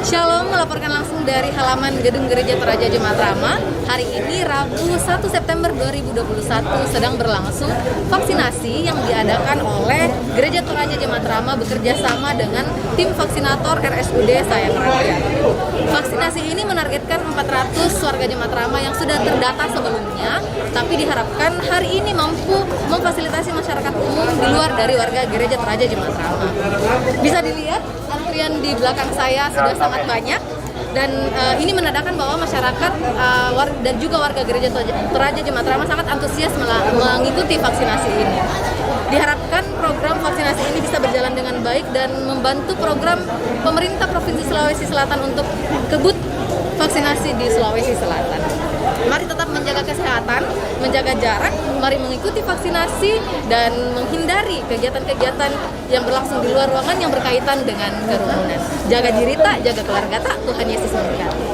Shalom, melaporkan langsung dari halaman Gedung Gereja Toraja Jemaat Rama. Hari ini Rabu 1 September 2021 sedang berlangsung vaksinasi yang diadakan oleh Gereja Toraja Jemaat Rama bekerja sama dengan tim vaksinator RSUD Sayang Rakyat. Vaksinasi ini menargetkan 400 warga Jemaat Rama yang sudah terdata sebelumnya, tapi diharapkan hari ini mampu memfasilitasi masyarakat umum di luar dari warga Gereja Toraja Jemaat Rama. Bisa dilihat antrian di belakang saya sudah sangat banyak, dan ini menandakan bahwa masyarakat dan juga warga Gereja Toraja Jemaat Rama sangat antusias mengikuti vaksinasi ini. Diharapkan program vaksinasi ini bisa berjalan dengan baik dan membantu program pemerintah Provinsi Sulawesi Selatan untuk kebut vaksinasi di Sulawesi Selatan. Mari tetap menjaga kesehatan, menjaga jarak, mari mengikuti vaksinasi dan menghindari kegiatan-kegiatan yang berlangsung di luar ruangan yang berkaitan dengan kerumunan. Jaga diri tak, jaga keluarga tak, Tuhan Yesus memberkati.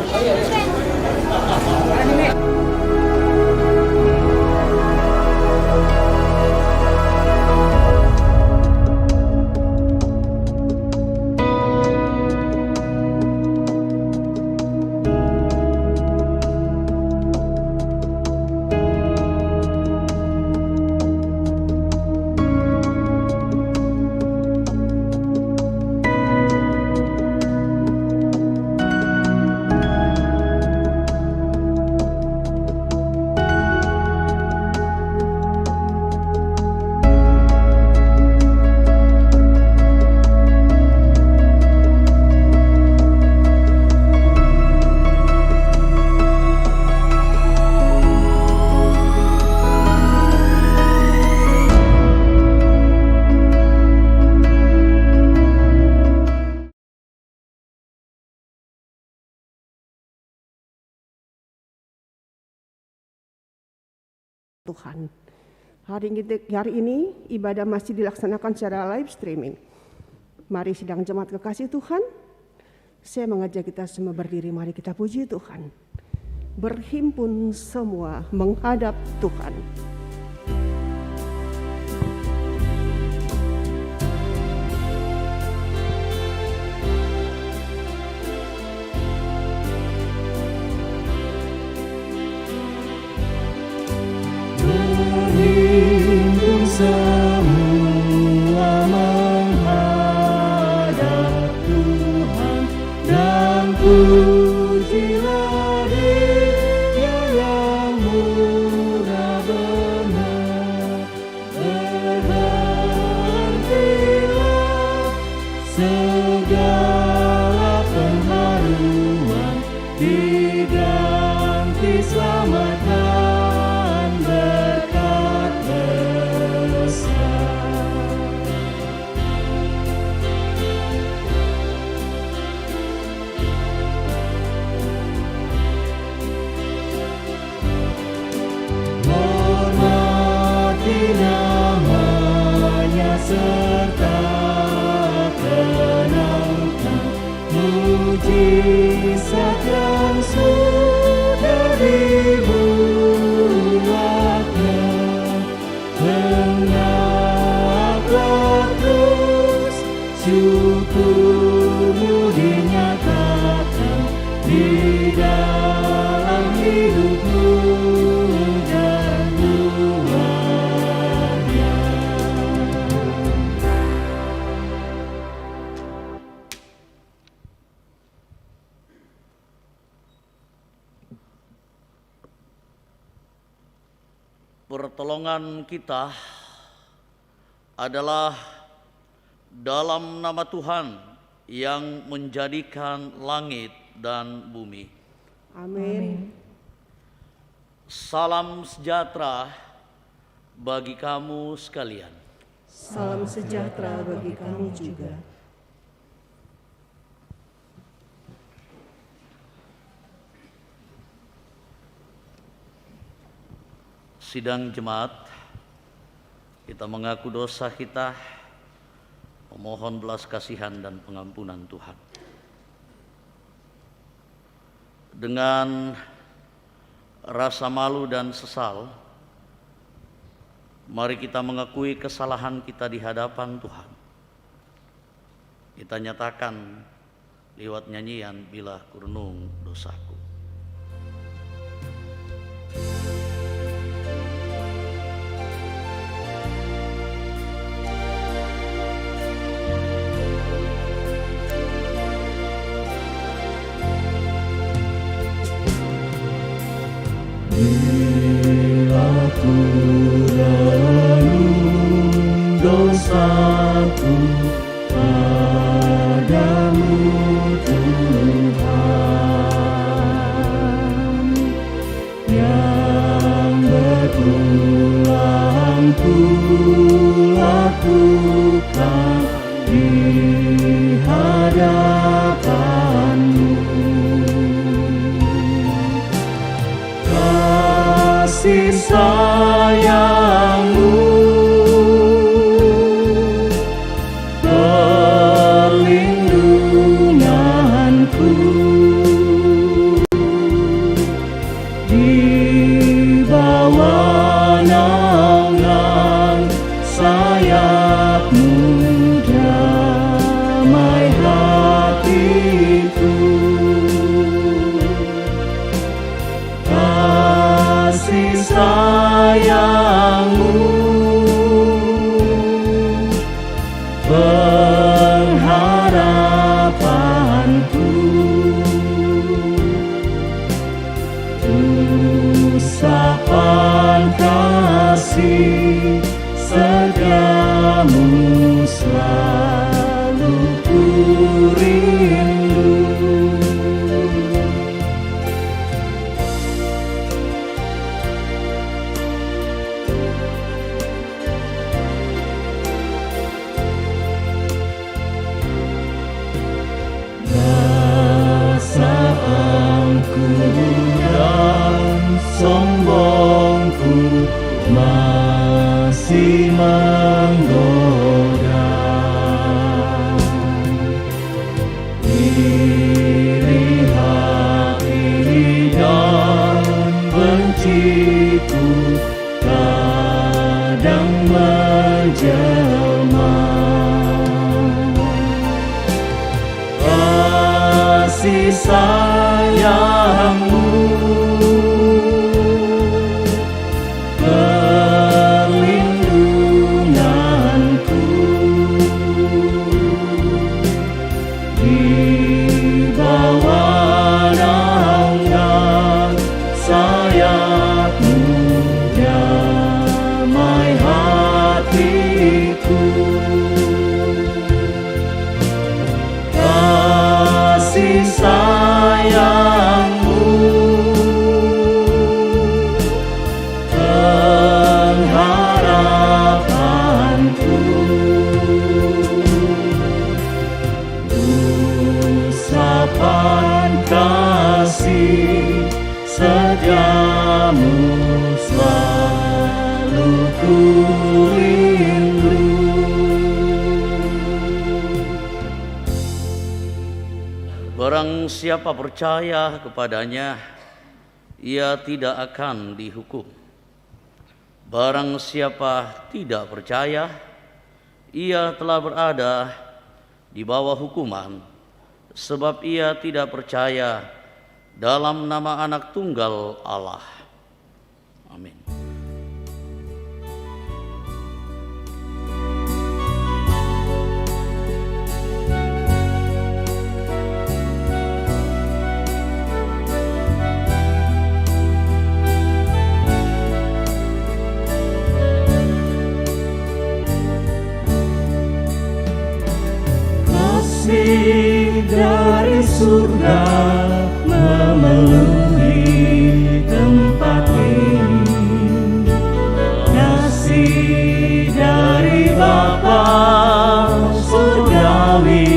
Tuhan. Hari ini ibadah masih dilaksanakan secara live streaming. Mari sidang jemaat kekasih Tuhan, saya mengajak kita semua berdiri, mari kita puji Tuhan. Berhimpun semua menghadap Tuhan. Semua menghadap Tuhan dan pujilah Dia yang murah benar. Berhentilah segala pengharuan, diganti selamat dan berkat besar. Hormati namanya serta kenangkan mujizat yang sudah dibuatnya. Hendaklah terus syukurmu dinyatakan di dalam hidupmu dan luarnya. Pertolongan kita adalah dalam nama Tuhan yang menjadikan langit dan bumi. Amin. Salam sejahtera bagi kamu sekalian. Salam sejahtera bagi kami juga. Sidang jemaat, kita mengaku dosa kita, memohon belas kasihan dan pengampunan Tuhan. Dengan rasa malu dan sesal, mari kita mengakui kesalahan kita di hadapan Tuhan. Kita nyatakan lewat nyanyian Bila Kurenung Dosaku. Bila ku renung dosaku padamu Tuhan, yang berulang ku lakukan di hadapanmu. Kasih sayangmu, perlindunganku, di bawah naungan sayapmu damai hatiku. Kasih sayangmu, pengharapanku, usapan kasih setiamu selalu ku rindu. Perasaanku dan sombongku masih menggoda. Iri hati dan benciku kadang menjelma. Kasih sayangmu, perlindunganku, di bawah naungan sayapmu damai hatiku. Kasih sayangmu, pengharapanku, usapan kasih setiamu selalu ku rindu. Barang siapa percaya kepadanya, ia tidak akan dihukum. Barang siapa tidak percaya, ia telah berada di bawah hukuman, sebab ia tidak percaya dalam nama Anak Tunggal Allah. Amin. Kasih dari surga memenuhi tempat ini. Kasih dari Bapa surgawi.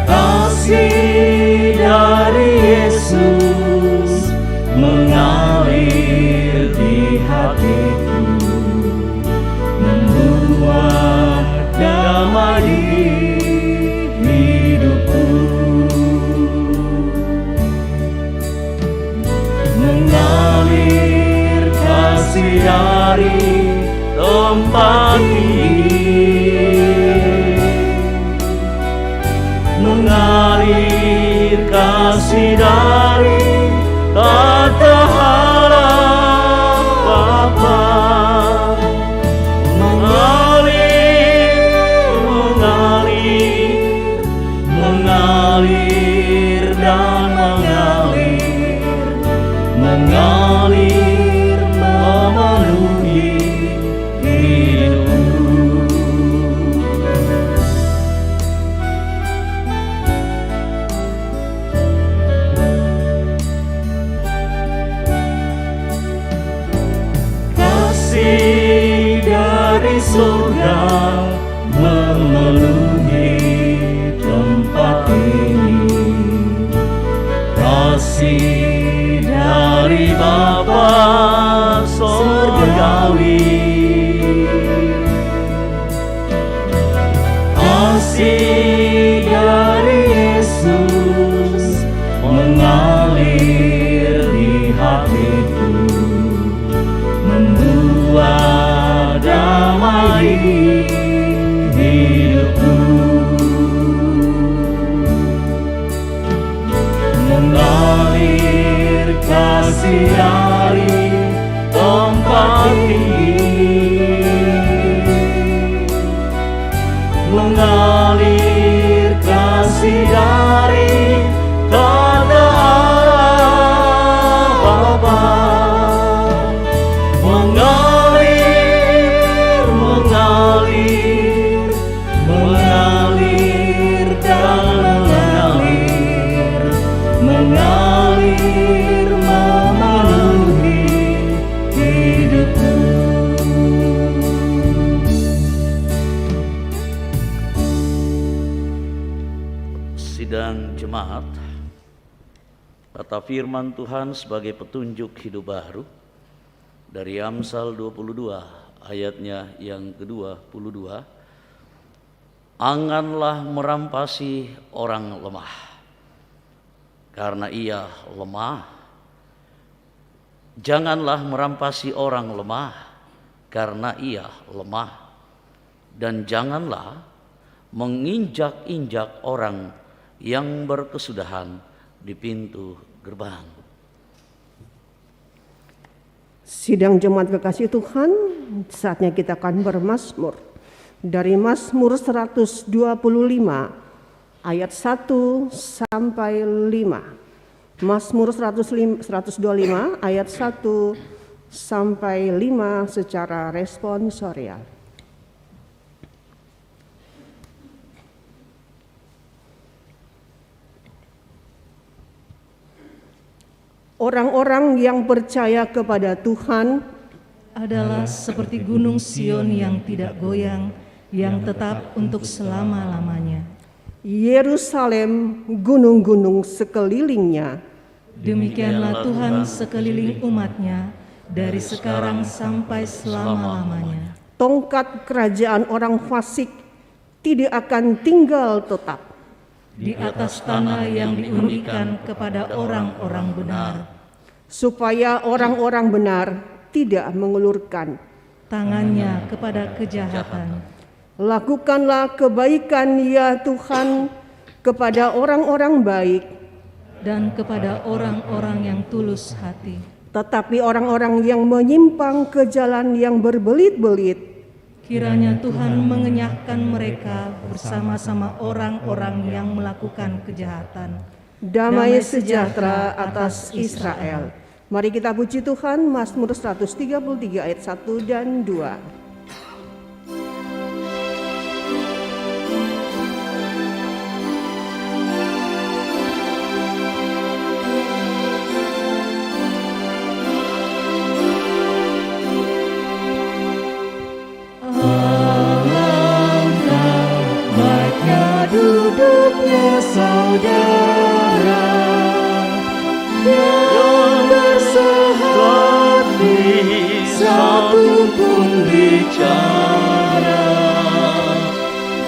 Kasih dari Yesus mengalir di hatiku, membuat damai di hidupku, mengalir kasih dari tempat ini. kasih dari tata harap Bapa, mengalir dan mengalir memenuhi hidupku. Kasih dari surga memenuhi tempat ini, kasih dari Bapa surgawi, kasih dari Yesus mengalir di hatiku, membuat damai hidupku. Mengalir kasih dari tempat tinggi, mengalir kasih dari tata harap Bapa, mengalir dan mengalir memenuhi hidupku. Sidang jemaat, kata firman Tuhan sebagai petunjuk hidup baru dari Amsal 22 ayatnya yang ke-22. Anganlah merampasi orang lemah, karena ia lemah. Janganlah merampasi orang lemah, karena ia lemah. Dan janganlah menginjak-injak orang yang berkesudahan di pintu gerbang. Sidang jemaat kekasih Tuhan, saatnya kita akan bermazmur dari Mazmur 125 ayat 1 sampai 5. Mazmur 125 ayat 1 sampai 5 secara responsorial. Orang-orang yang percaya kepada Tuhan adalah seperti gunung Sion yang tidak goyang, yang tetap untuk selama-lamanya. Yerusalem, gunung-gunung sekelilingnya. Demikianlah Tuhan sekeliling umatnya, dari sekarang sampai selama-lamanya. Tongkat kerajaan orang fasik tidak akan tinggal tetap Di atas tanah yang diundikan kepada orang-orang benar, supaya orang-orang benar tidak mengulurkan tangannya kepada kejahatan. Lakukanlah kebaikan ya Tuhan kepada orang-orang baik, Dan kepada orang-orang yang tulus hati. tetapi orang-orang yang menyimpang ke jalan yang berbelit-belit, Kiranya Tuhan mengenyahkan mereka bersama-sama orang-orang yang melakukan kejahatan. damai sejahtera atas Israel. Mari kita puji Tuhan, Mazmur 133 ayat 1 dan 2. Duduknya saudara yang bersehati, satu pun bicara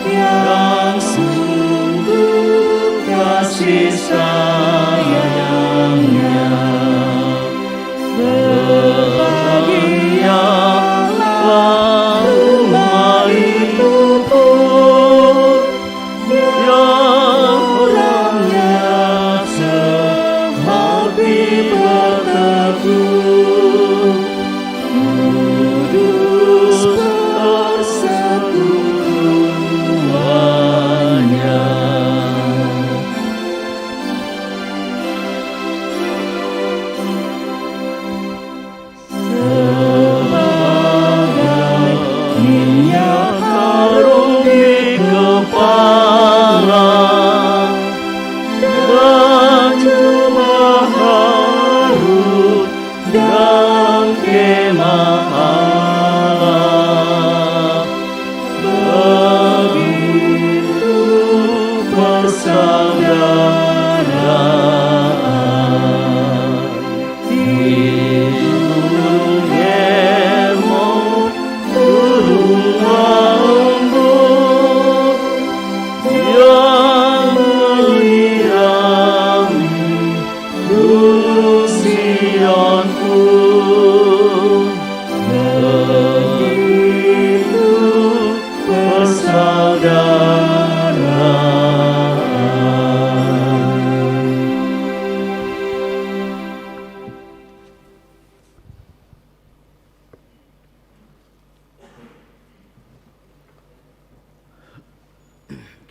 yang sungguh kasih sayangnya. Berbahagialah umat itu pun yang orangnya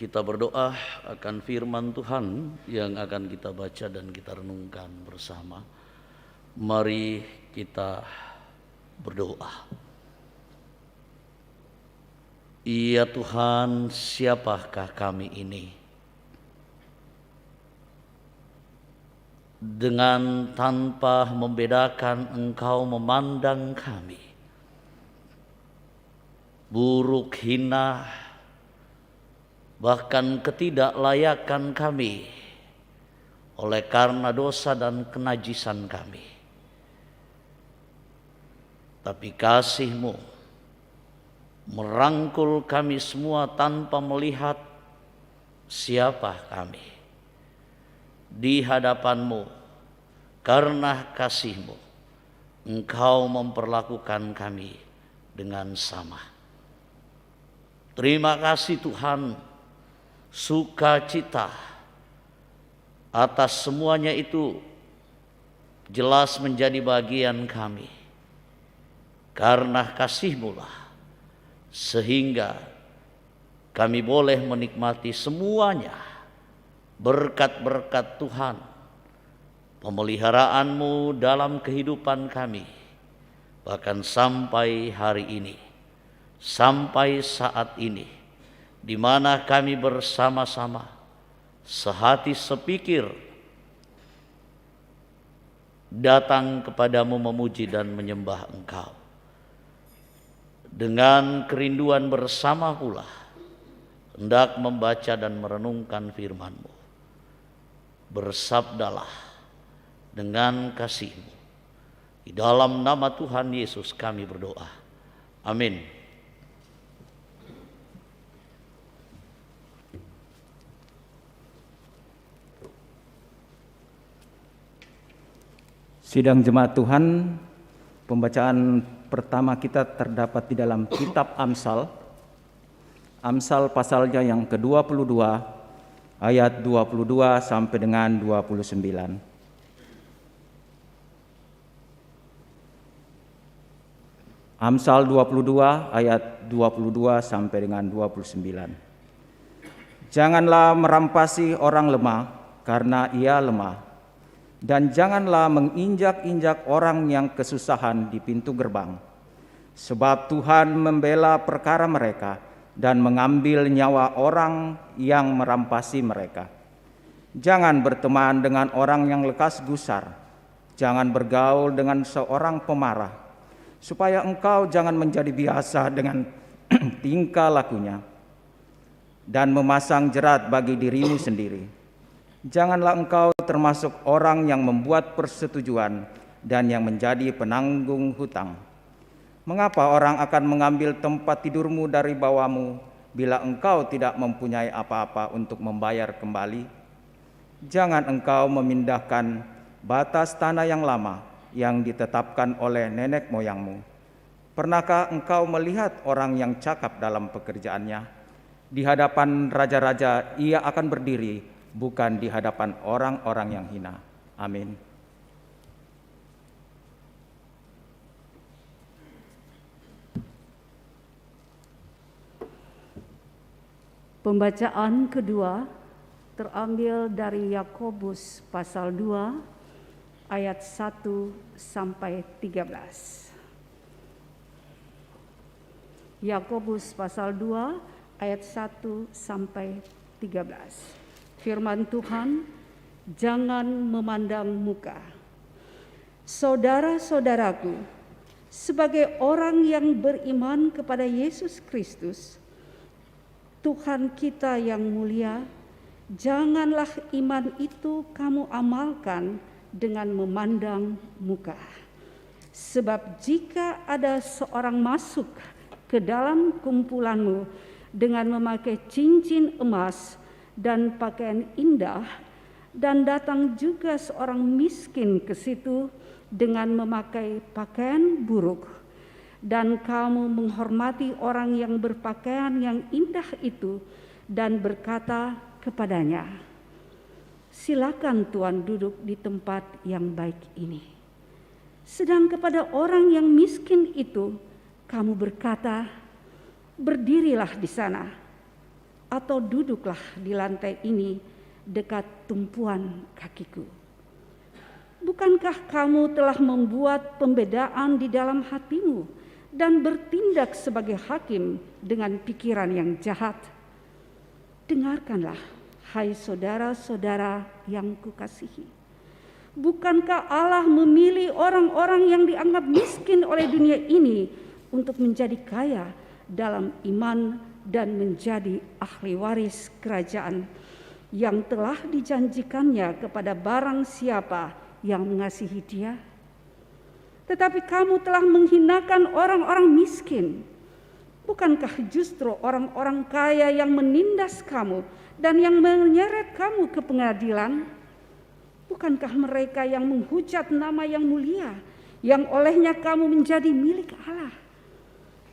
kita berdoa akan firman Tuhan yang akan kita baca dan kita renungkan bersama. Mari kita berdoa. Ya Tuhan, siapakah kami ini? Dengan tanpa membedakan Engkau memandang kami. Buruk, hina, bahkan ketidaklayakan kami oleh karena dosa dan kenajisan kami. Tapi kasih-Mu merangkul kami semua tanpa melihat siapa kami. Di hadapan-Mu, karena kasih-Mu, Engkau memperlakukan kami dengan sama. Terima kasih Tuhan, sukacita atas semuanya itu jelas menjadi bagian kami. Karena kasih-Mu lah, sehingga kami boleh menikmati semuanya. Berkat-berkat Tuhan, pemeliharaan-Mu dalam kehidupan kami, bahkan sampai hari ini, sampai saat ini, di mana kami bersama-sama, sehati sepikir, datang kepadamu memuji dan menyembah Engkau. Dengan kerinduan bersama pula, hendak membaca dan merenungkan firman-Mu. Bersabdalah dengan kasih-Mu. Di dalam nama Tuhan Yesus kami berdoa. Amin. Sidang jemaat Tuhan, pembacaan pertama kita terdapat di dalam kitab Amsal. Amsal pasalnya yang ke-22 ayat 22 sampai dengan 29. Amsal 22 ayat 22 sampai dengan 29. Janganlah merampasi orang lemah karena ia lemah, dan janganlah menginjak-injak orang yang kesusahan di pintu gerbang, sebab Tuhan membela perkara mereka dan mengambil nyawa orang yang merampasi mereka. Jangan berteman dengan orang yang lekas gusar, jangan bergaul dengan seorang pemarah, supaya engkau jangan menjadi biasa dengan tingkah lakunya dan memasang jerat bagi dirimu sendiri. Janganlah engkau termasuk orang yang membuat persetujuan dan yang menjadi penanggung hutang. Mengapa orang akan mengambil tempat tidurmu dari bawahmu bila engkau tidak mempunyai apa-apa untuk membayar kembali? Jangan engkau memindahkan batas tanah yang lama yang ditetapkan oleh nenek moyangmu. Pernahkah engkau melihat orang yang cakap dalam pekerjaannya? Di hadapan raja-raja ia akan berdiri, bukan di hadapan orang-orang yang hina. Amin. Pembacaan kedua terambil dari Yakobus pasal 2 ayat 1 sampai 13. Yakobus pasal 2 ayat 1 sampai 13. Firman Tuhan, jangan memandang muka. Saudara-saudaraku, sebagai orang yang beriman kepada Yesus Kristus, Tuhan kita yang mulia, janganlah iman itu kamu amalkan dengan memandang muka. Sebab jika ada seorang masuk ke dalam kumpulanmu dengan memakai cincin emas dan pakaian indah, dan datang juga seorang miskin ke situ dengan memakai pakaian buruk, dan kamu menghormati orang yang berpakaian yang indah itu dan berkata kepadanya, silakan Tuan duduk di tempat yang baik ini. Sedang kepada orang yang miskin itu kamu berkata, berdirilah di sana. atau duduklah di lantai ini dekat tumpuan kakiku. Bukankah kamu telah membuat pembedaan di dalam hatimu dan bertindak sebagai hakim dengan pikiran yang jahat? Dengarkanlah, hai saudara-saudara yang kukasihi. Bukankah Allah memilih orang-orang yang dianggap miskin oleh dunia ini untuk menjadi kaya dalam iman dan menjadi ahli waris kerajaan yang telah dijanjikannya kepada barang siapa yang mengasihi Dia? Tetapi kamu telah menghinakan orang-orang miskin. Bukankah justru orang-orang kaya yang menindas kamu dan yang menyeret kamu ke pengadilan? Bukankah mereka yang menghujat nama yang mulia, yang olehnya kamu menjadi milik Allah?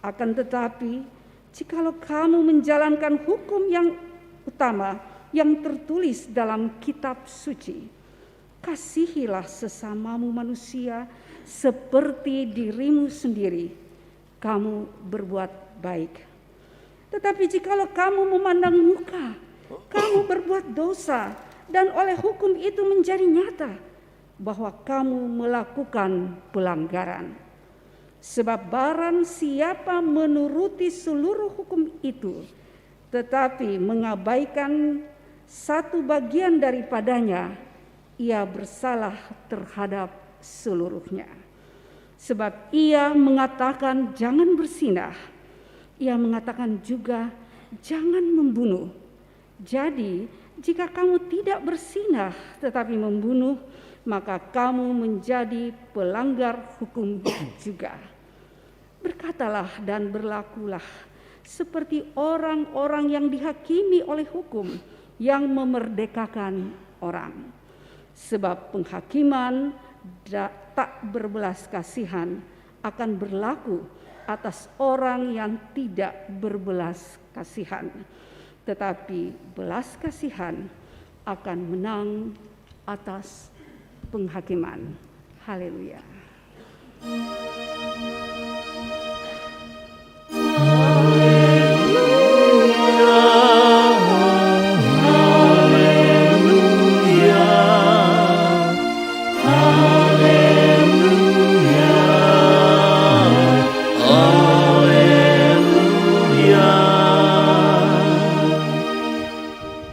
Akan tetapi, jikalau kamu menjalankan hukum yang utama yang tertulis dalam kitab suci, kasihilah sesamamu manusia seperti dirimu sendiri, kamu berbuat baik. Tetapi jikalau kamu memandang muka, kamu berbuat dosa, dan oleh hukum itu menjadi nyata bahwa kamu melakukan pelanggaran. Sebab barang siapa menuruti seluruh hukum itu, tetapi mengabaikan satu bagian daripadanya, ia bersalah terhadap seluruhnya. Sebab ia mengatakan jangan berzinah, ia mengatakan juga jangan membunuh. Jadi jika kamu tidak berzinah tetapi membunuh, maka kamu menjadi pelanggar hukum juga. Berkatalah dan berlakulah seperti orang-orang yang dihakimi oleh hukum yang memerdekakan orang. Sebab penghakiman tak berbelas kasihan akan berlaku atas orang yang tidak berbelas kasihan. Tetapi belas kasihan akan menang atas penghakiman. Haleluya.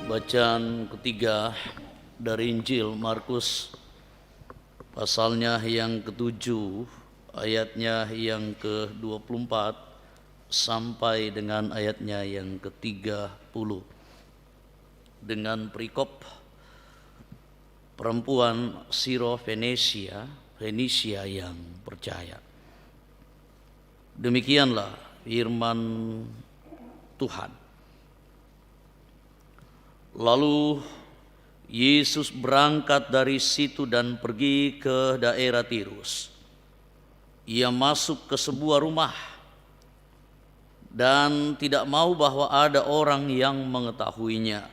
Bacaan ketiga dari Injil Markus, pasalnya yang ke-7, ayatnya yang ke-24 sampai dengan ayatnya yang ke-30, dengan perikop perempuan Siro-Fenisia yang percaya. Demikianlah firman Tuhan. Lalu Yesus berangkat dari situ dan pergi ke daerah Tirus. Ia masuk ke sebuah rumah dan tidak mau bahwa ada orang yang mengetahuinya.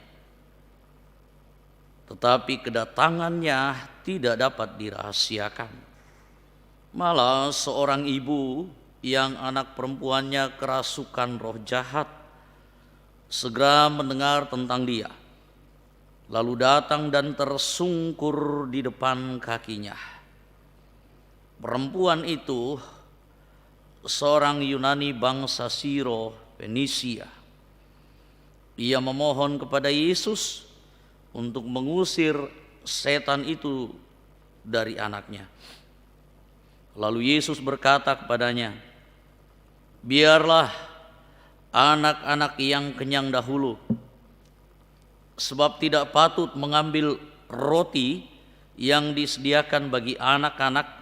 Tetapi kedatangannya tidak dapat dirahasiakan. Malah seorang ibu yang anak perempuannya kerasukan roh jahat segera mendengar tentang dia, lalu datang dan tersungkur di depan kakinya. Perempuan itu seorang Yunani bangsa Siro-Fenisia. Ia memohon kepada Yesus untuk mengusir setan itu dari anaknya. Lalu Yesus berkata kepadanya, "Biarlah anak-anak yang kenyang dahulu, sebab tidak patut mengambil roti yang disediakan bagi anak-anak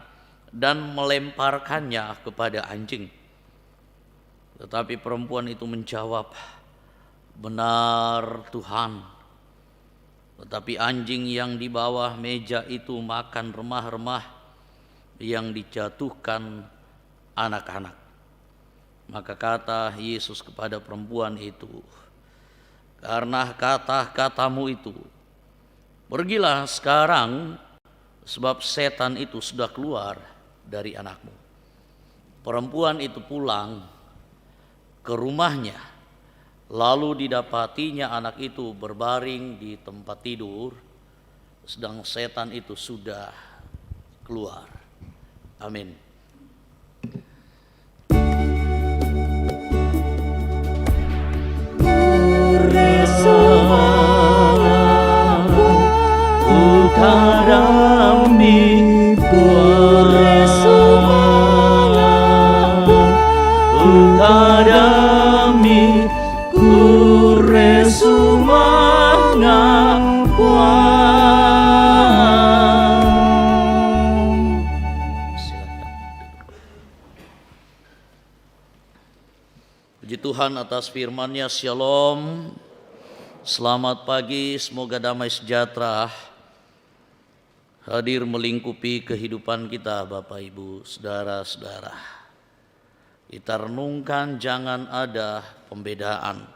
dan melemparkannya kepada anjing." Tetapi perempuan itu menjawab, "Benar Tuhan, tetapi anjing yang di bawah meja itu makan remah-remah yang dijatuhkan anak-anak." Maka kata Yesus kepada perempuan itu, "Karena kata-katamu itu, pergilah sekarang, sebab setan itu sudah keluar dari anakmu." Perempuan itu pulang ke rumahnya Lalu didapatinya anak itu berbaring di tempat tidur, sedang setan itu sudah keluar. Amin. Ukarami Ukarami Kuresumanga Puji Tuhan atas firman-Nya. Shalom. Selamat pagi, semoga damai sejahtera hadir melingkupi kehidupan kita, Bapak Ibu, saudara-saudara. Kita renungkan jangan ada pembedaan.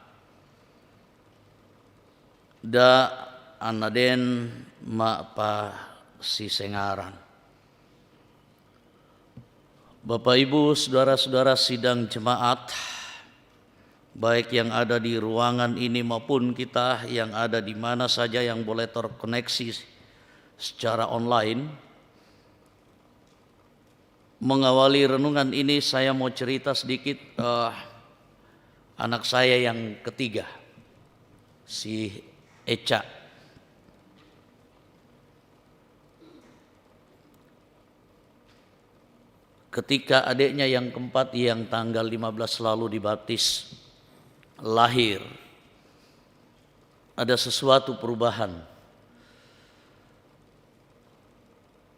Da anaden mapa si sengaran. Bapak Ibu, saudara-saudara sidang jemaat, baik yang ada di ruangan ini maupun kita yang ada di mana saja yang boleh terkoneksi secara online. Mengawali renungan ini saya mau cerita sedikit anak saya yang ketiga, si Eca. Ketika adiknya yang keempat yang tanggal 15 lalu dibaptis, lahir, ada sesuatu perubahan.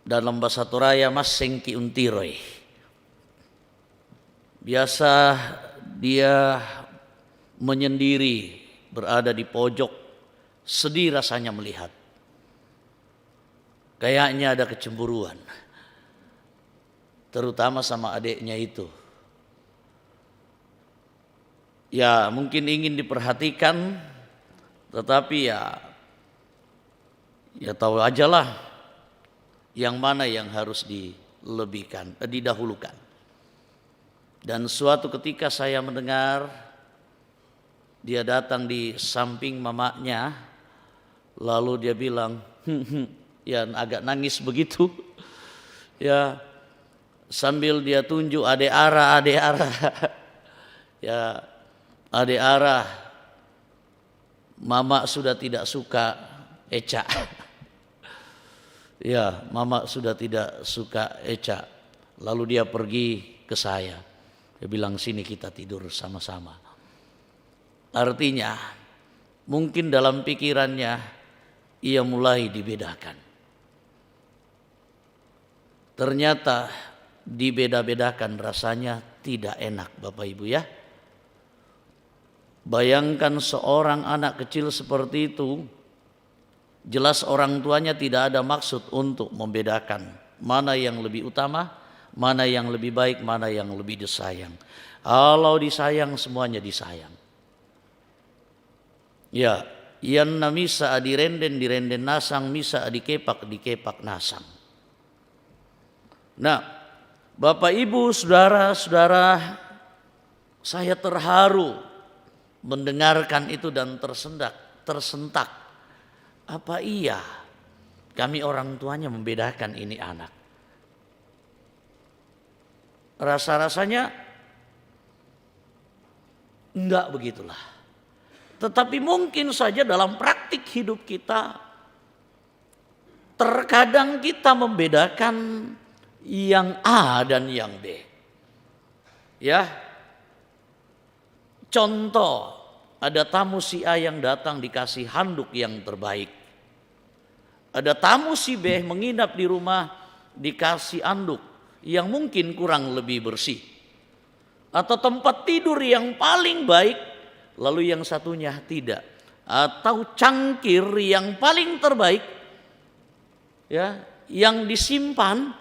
Dalam bahasa Toraya mas sengki untiroi. Biasa dia menyendiri, berada di pojok, sedih rasanya melihat. Kayaknya ada kecemburuan, terutama sama adiknya itu. Ya mungkin ingin diperhatikan, tetapi ya tahu aja lah yang mana yang harus didahulukan. Dan suatu ketika saya mendengar dia datang di samping mamanya, lalu dia bilang, ya agak nangis begitu, ya sambil dia tunjuk adek Ara, ya adek Ara, mama sudah tidak suka Eca. Ya, mama sudah tidak suka Eca. Lalu dia pergi ke saya. Dia bilang, sini kita tidur sama-sama. Artinya, mungkin dalam pikirannya ia mulai dibedakan. Ternyata dibeda-bedakan rasanya tidak enak, Bapak Ibu ya. Bayangkan seorang anak kecil seperti itu, jelas orang tuanya tidak ada maksud untuk membedakan mana yang lebih utama, mana yang lebih baik, mana yang lebih disayang. Kalau disayang semuanya disayang. Ya, yan na misa direnden nasang, misa dikepak nasang. Nah, Bapak Ibu, saudara-saudara, saya terharu mendengarkan itu dan tersentak. Apa iya kami orang tuanya membedakan ini anak? Rasa-rasanya enggak begitulah. Tetapi mungkin saja dalam praktik hidup kita terkadang kita membedakan yang A dan yang B. Ya. Contoh, ada tamu si A yang datang dikasih handuk yang terbaik. Ada tamu si B menginap di rumah dikasih handuk yang mungkin kurang lebih bersih. Atau tempat tidur yang paling baik, lalu yang satunya tidak. Atau cangkir yang paling terbaik, ya, yang disimpan,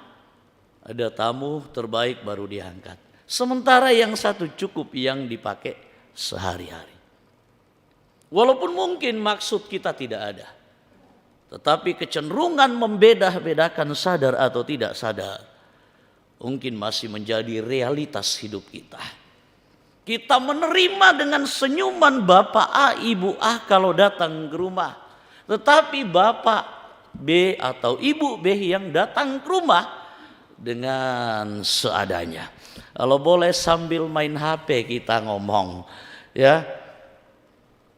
ada tamu terbaik baru diangkat. Sementara yang satu cukup yang dipakai sehari-hari. Walaupun mungkin maksud kita tidak ada, tetapi kecenderungan membeda-bedakan sadar atau tidak sadar mungkin masih menjadi realitas hidup kita. Kita menerima dengan senyuman Bapak A, Ibu A kalau datang ke rumah. Tetapi Bapak B atau Ibu B yang datang ke rumah dengan seadanya. Kalau boleh sambil main HP kita ngomong, ya.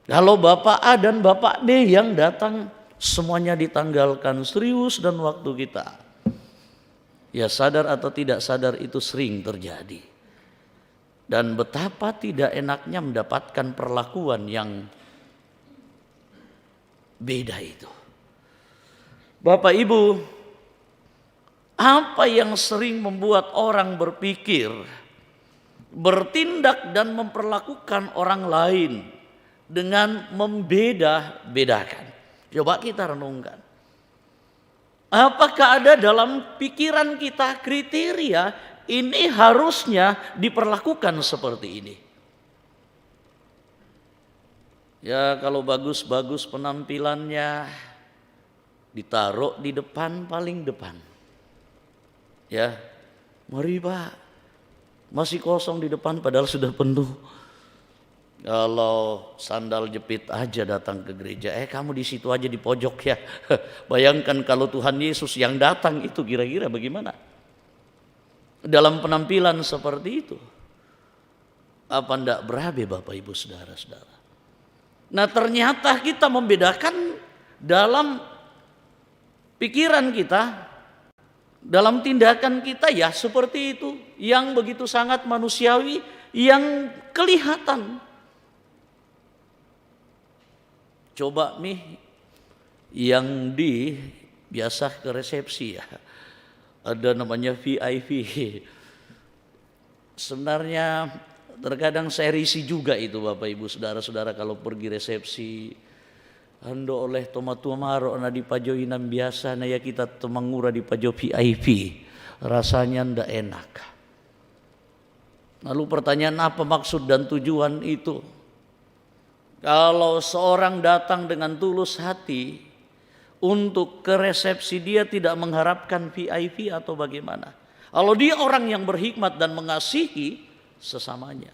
Kalau Bapak A dan Bapak B yang datang, semuanya ditanggalkan serius dan waktu kita. Ya, sadar atau tidak sadar itu sering terjadi. Dan betapa tidak enaknya mendapatkan perlakuan yang beda itu. Bapak Ibu, apa yang sering membuat orang berpikir, bertindak dan memperlakukan orang lain dengan membeda-bedakan? Coba kita renungkan. Apakah ada dalam pikiran kita kriteria ini harusnya diperlakukan seperti ini? Ya, kalau bagus-bagus penampilannya, ditaruh di depan, paling depan. Ya, mari Pak, masih kosong di depan padahal sudah penuh. Kalau sandal jepit aja datang ke gereja, kamu di situ aja di pojok ya. Bayangkan kalau Tuhan Yesus yang datang itu kira-kira bagaimana? Dalam penampilan seperti itu. Apa enggak berabe Bapak Ibu Saudara-saudara? Nah, ternyata kita membedakan dalam pikiran kita, dalam tindakan kita ya seperti itu, yang begitu sangat manusiawi, yang kelihatan. Coba nih yang biasa ke resepsi ya, ada namanya VIP. Sebenarnya terkadang saya risih juga itu Bapak Ibu Saudara-saudara kalau pergi resepsi. Ando oleh tomat-tomaro na di pajo inam biasa na ya kita temangura di pajo VIP. Rasanya ndak enak. Lalu pertanyaan apa maksud dan tujuan itu? Kalau seorang datang dengan tulus hati untuk ke resepsi, dia tidak mengharapkan VIP atau bagaimana. Kalau dia orang yang berhikmat dan mengasihi sesamanya.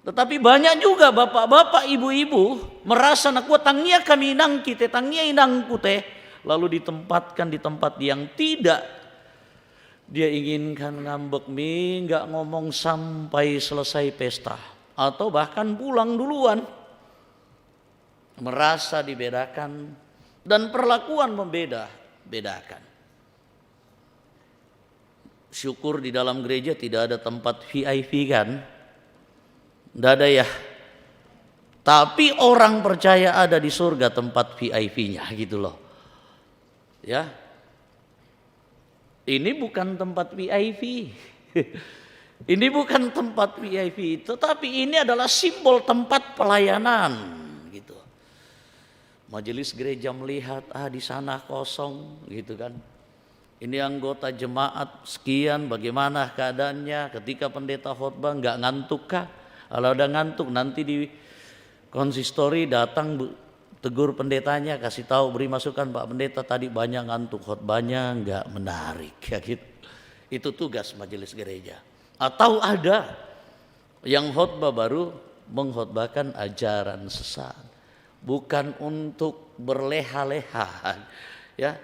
Tetapi banyak juga bapak-bapak, ibu-ibu merasa nak tangia kami inang kita, tangia inang kute, lalu ditempatkan di tempat yang tidak dia inginkan, ngambek mie, nggak ngomong sampai selesai pesta atau bahkan pulang duluan. Merasa dibedakan dan perlakuan membeda-bedakan. Syukur di dalam gereja tidak ada tempat VIP kan? Tidak ada ya. Tapi orang percaya ada di surga tempat VIP-nya gitu loh. Ya. Ini bukan tempat VIP. Ini bukan tempat VIP, tetapi ini adalah simbol tempat pelayanan gitu. Majelis gereja melihat di sana kosong gitu kan. Ini anggota jemaat sekian, bagaimana keadaannya ketika pendeta khotbah, nggak ngantuk kah? Kalau udah ngantuk nanti di konsistori datang tegur pendetanya, kasih tahu, beri masukan, Pak Pendeta tadi banyak ngantuk, khotbahnya nggak menarik ya gitu. Itu tugas majelis gereja. Atau ada yang khotbah baru mengkhotbahkan ajaran sesat. Bukan untuk berleha-leha ya,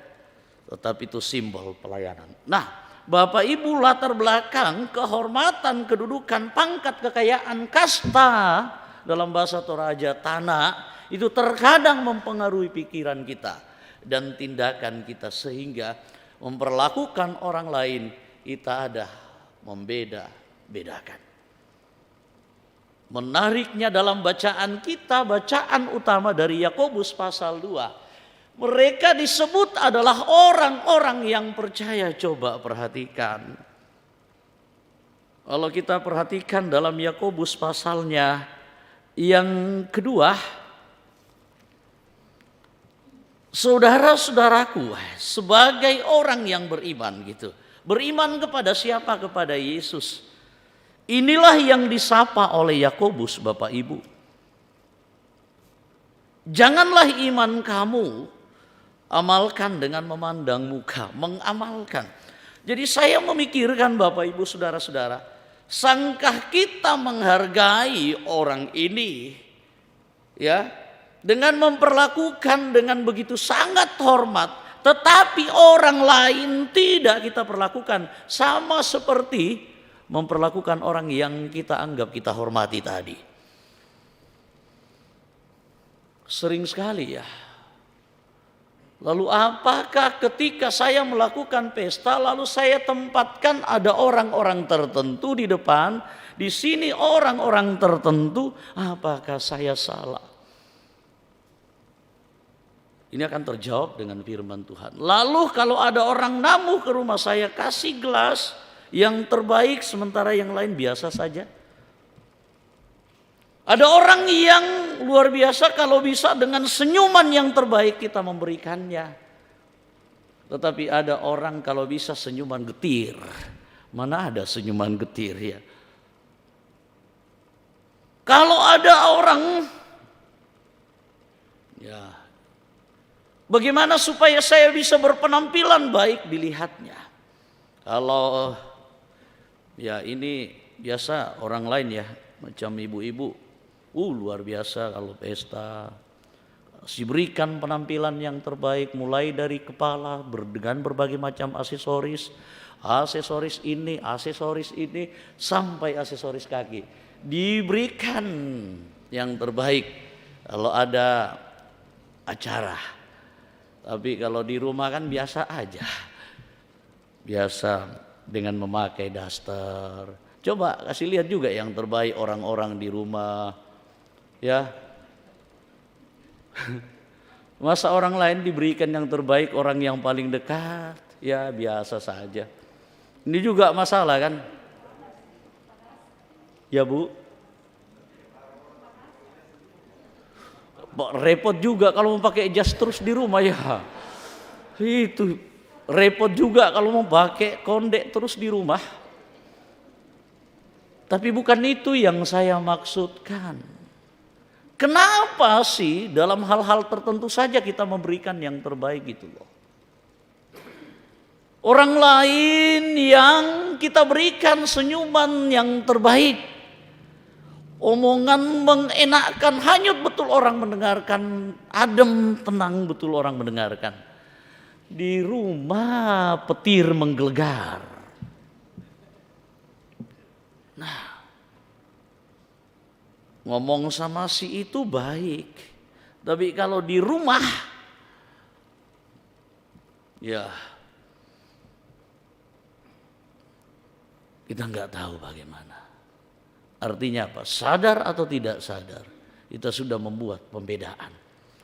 tetapi itu simbol pelayanan. Nah, Bapak Ibu, latar belakang kehormatan, kedudukan, pangkat, kekayaan, kasta dalam bahasa Toraja tanah itu terkadang mempengaruhi pikiran kita dan tindakan kita sehingga memperlakukan orang lain kita ada membeda-bedakan. Menariknya dalam bacaan kita, bacaan utama dari Yakobus pasal 2. Mereka disebut adalah orang-orang yang percaya. Coba perhatikan. Kalau kita perhatikan dalam Yakobus pasalnya yang kedua. Saudara-saudaraku, sebagai orang yang beriman gitu. Beriman kepada siapa? Kepada Yesus. Inilah yang disapa oleh Yakobus, Bapak Ibu. Janganlah iman kamu amalkan dengan memandang muka, mengamalkan. Jadi saya memikirkan Bapak Ibu Saudara-saudara, Sangkah kita menghargai orang ini, ya, dengan memperlakukan dengan begitu sangat hormat, tetapi orang lain tidak kita perlakukan sama seperti memperlakukan orang yang kita anggap kita hormati tadi. Sering sekali ya. Lalu apakah ketika saya melakukan pesta lalu saya tempatkan ada orang-orang tertentu di depan, di sini orang-orang tertentu, apakah saya salah? Ini akan terjawab dengan firman Tuhan. Lalu kalau ada orang namu ke rumah saya, kasih gelas yang terbaik sementara yang lain biasa saja. Ada orang yang luar biasa kalau bisa dengan senyuman yang terbaik kita memberikannya. Tetapi ada orang kalau bisa senyuman getir. Mana ada senyuman getir ya? Kalau ada orang, ya, bagaimana supaya saya bisa berpenampilan baik dilihatnya? Kalau ya ini biasa orang lain ya, macam ibu-ibu. Luar biasa kalau pesta. Diberikan penampilan yang terbaik mulai dari kepala dengan berbagai macam aksesoris. Aksesoris ini sampai aksesoris kaki. Diberikan yang terbaik kalau ada acara. Tapi kalau di rumah kan biasa aja. Biasa dengan memakai daster. Coba kasih lihat juga yang terbaik orang-orang di rumah. Ya, masa orang lain diberikan yang terbaik, orang yang paling dekat, ya biasa saja. Ini juga masalah kan? Ya Bu, repot juga kalau mau pakai jas terus di rumah ya. Itu repot juga kalau mau pakai kondek terus di rumah. Tapi bukan itu yang saya maksudkan. Kenapa sih dalam hal-hal tertentu saja kita memberikan yang terbaik gitu loh. Orang lain yang kita berikan senyuman yang terbaik. Omongan mengenakkan, hanyut betul orang mendengarkan, adem, tenang betul orang mendengarkan. Di rumah petir menggelegar. Nah, ngomong sama si itu baik, tapi kalau di rumah, ya kita nggak tahu bagaimana. Artinya apa? Sadar atau tidak sadar, kita sudah membuat pembedaan,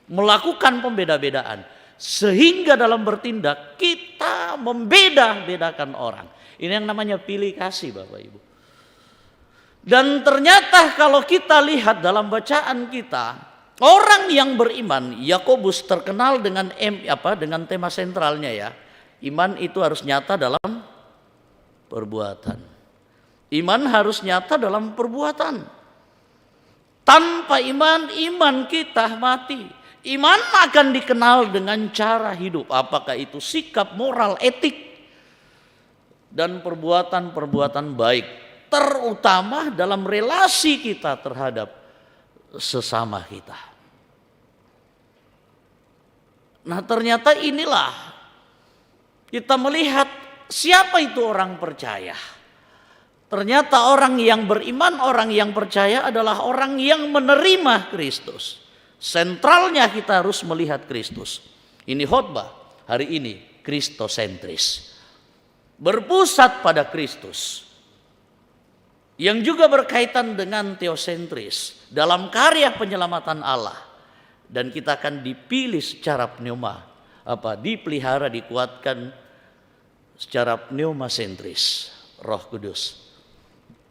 melakukan pembeda-bedaan, sehingga dalam bertindak kita membeda-bedakan orang. Ini yang namanya pilih kasih, Bapak Ibu. Dan ternyata kalau kita lihat dalam bacaan kita, orang yang beriman, Yakobus terkenal dengan dengan tema sentralnya ya. Iman itu harus nyata dalam perbuatan. Iman harus nyata dalam perbuatan. Tanpa iman, iman kita mati. Iman akan dikenal dengan cara hidup, apakah itu sikap, moral, etik, dan perbuatan-perbuatan baik. Terutama dalam relasi kita terhadap sesama kita. Nah, ternyata inilah kita melihat siapa itu orang percaya. Ternyata orang yang beriman, orang yang percaya adalah orang yang menerima Kristus. Sentralnya kita harus melihat Kristus. Ini khotbah hari ini kristosentris. Berpusat pada Kristus. Yang juga berkaitan dengan teosentris dalam karya penyelamatan Allah. Dan kita akan dipilih secara pneuma, dipelihara, dikuatkan secara pneumasentris, Roh Kudus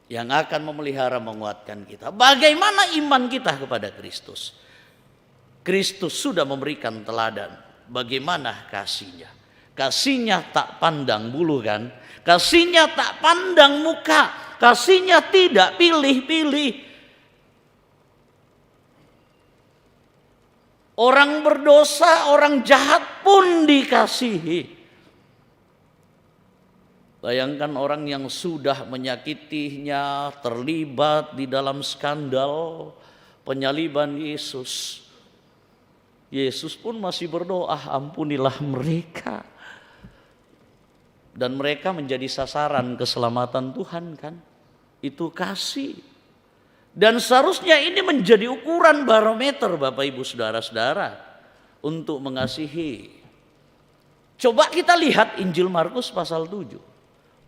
yang akan memelihara, menguatkan kita. Bagaimana iman kita kepada Kristus? Kristus sudah memberikan teladan bagaimana kasihnya. Kasihnya tak pandang bulu kan? Kasihnya tak pandang muka. Kasihnya tidak pilih-pilih. Orang berdosa, orang jahat pun dikasihi. Bayangkan orang yang sudah menyakitinya, terlibat di dalam skandal penyaliban Yesus. Yesus pun masih berdoa, ampunilah mereka. Dan mereka menjadi sasaran keselamatan Tuhan kan. Itu kasih. Dan seharusnya ini menjadi ukuran barometer Bapak Ibu Saudara-saudara untuk mengasihi. Coba kita lihat Injil Markus pasal 7.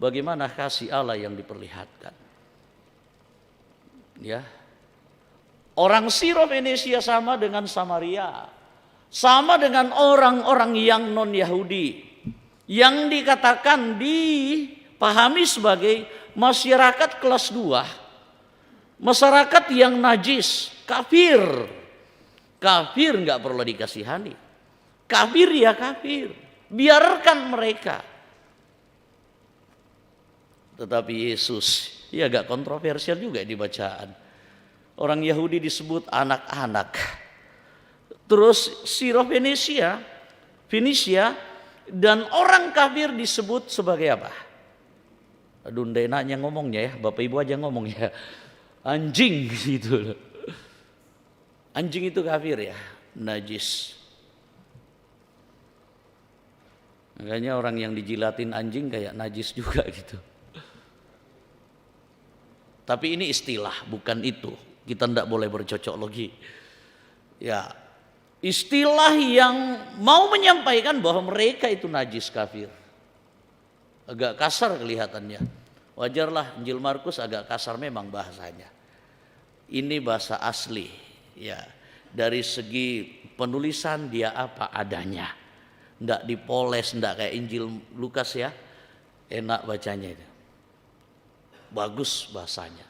Bagaimana kasih Allah yang diperlihatkan. Ya. Orang Siro-Fenisia sama dengan Samaria. Sama dengan orang-orang yang non-Yahudi. Yang dikatakan dipahami sebagai masyarakat kelas 2. Masyarakat yang najis, kafir. Kafir nggak perlu dikasihani. Kafir ya kafir. Biarkan mereka. Tetapi Yesus, ya agak kontroversial juga di bacaan. Orang Yahudi disebut anak-anak. Terus Siro-Fenisia, dan orang kafir disebut sebagai apa? Aduh, ndak enaknya ngomongnya ya, Bapak Ibu aja ngomong ya. Anjing gitu. Anjing itu kafir ya, najis. Makanya orang yang dijilatin anjing kayak najis juga gitu. Tapi ini istilah, bukan itu. Kita tidak boleh bercocok logi. Ya, istilah yang mau menyampaikan bahwa mereka itu najis kafir. Agak kasar kelihatannya. Wajarlah Injil Markus agak kasar memang bahasanya. Ini bahasa asli. Ya, dari segi penulisan dia apa adanya. Tidak dipoles, tidak kayak Injil Lukas ya. Enak bacanya itu. Bagus bahasanya.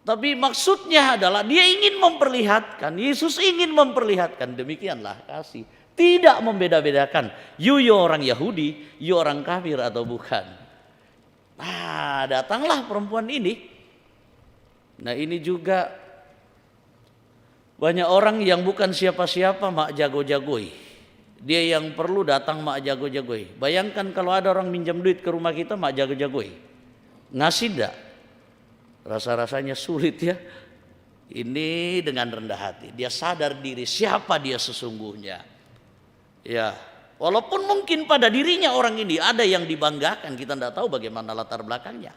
Tapi maksudnya adalah dia ingin memperlihatkan, Yesus ingin memperlihatkan, demikianlah kasih. Tidak membeda-bedakan, you orang Yahudi, you orang kafir atau bukan. Nah, datanglah perempuan ini. Nah, ini juga banyak orang yang bukan siapa-siapa mak jago-jagoi. Dia yang perlu datang mak jago-jagoi. Bayangkan kalau ada orang minjam duit ke rumah kita mak jago-jagoi. Ngasih enggak? Rasa-rasanya sulit ya. Ini dengan rendah hati. Dia sadar diri siapa dia sesungguhnya. Ya, walaupun mungkin pada dirinya orang ini ada yang dibanggakan. Kita tidak tahu bagaimana latar belakangnya.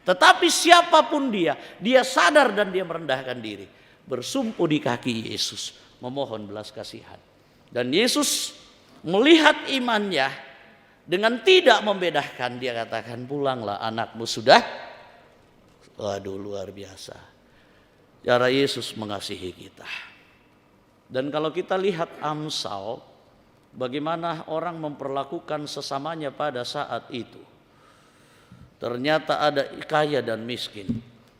Tetapi siapapun dia sadar dan dia merendahkan diri. Bersumpu di kaki Yesus. Memohon belas kasihan. Dan Yesus melihat imannya. Dengan tidak membedakan dia katakan pulanglah anakmu sudah. Waduh luar biasa. Cara Yesus mengasihi kita. Dan kalau kita lihat Amsal. Bagaimana orang memperlakukan sesamanya pada saat itu. Ternyata ada kaya dan miskin.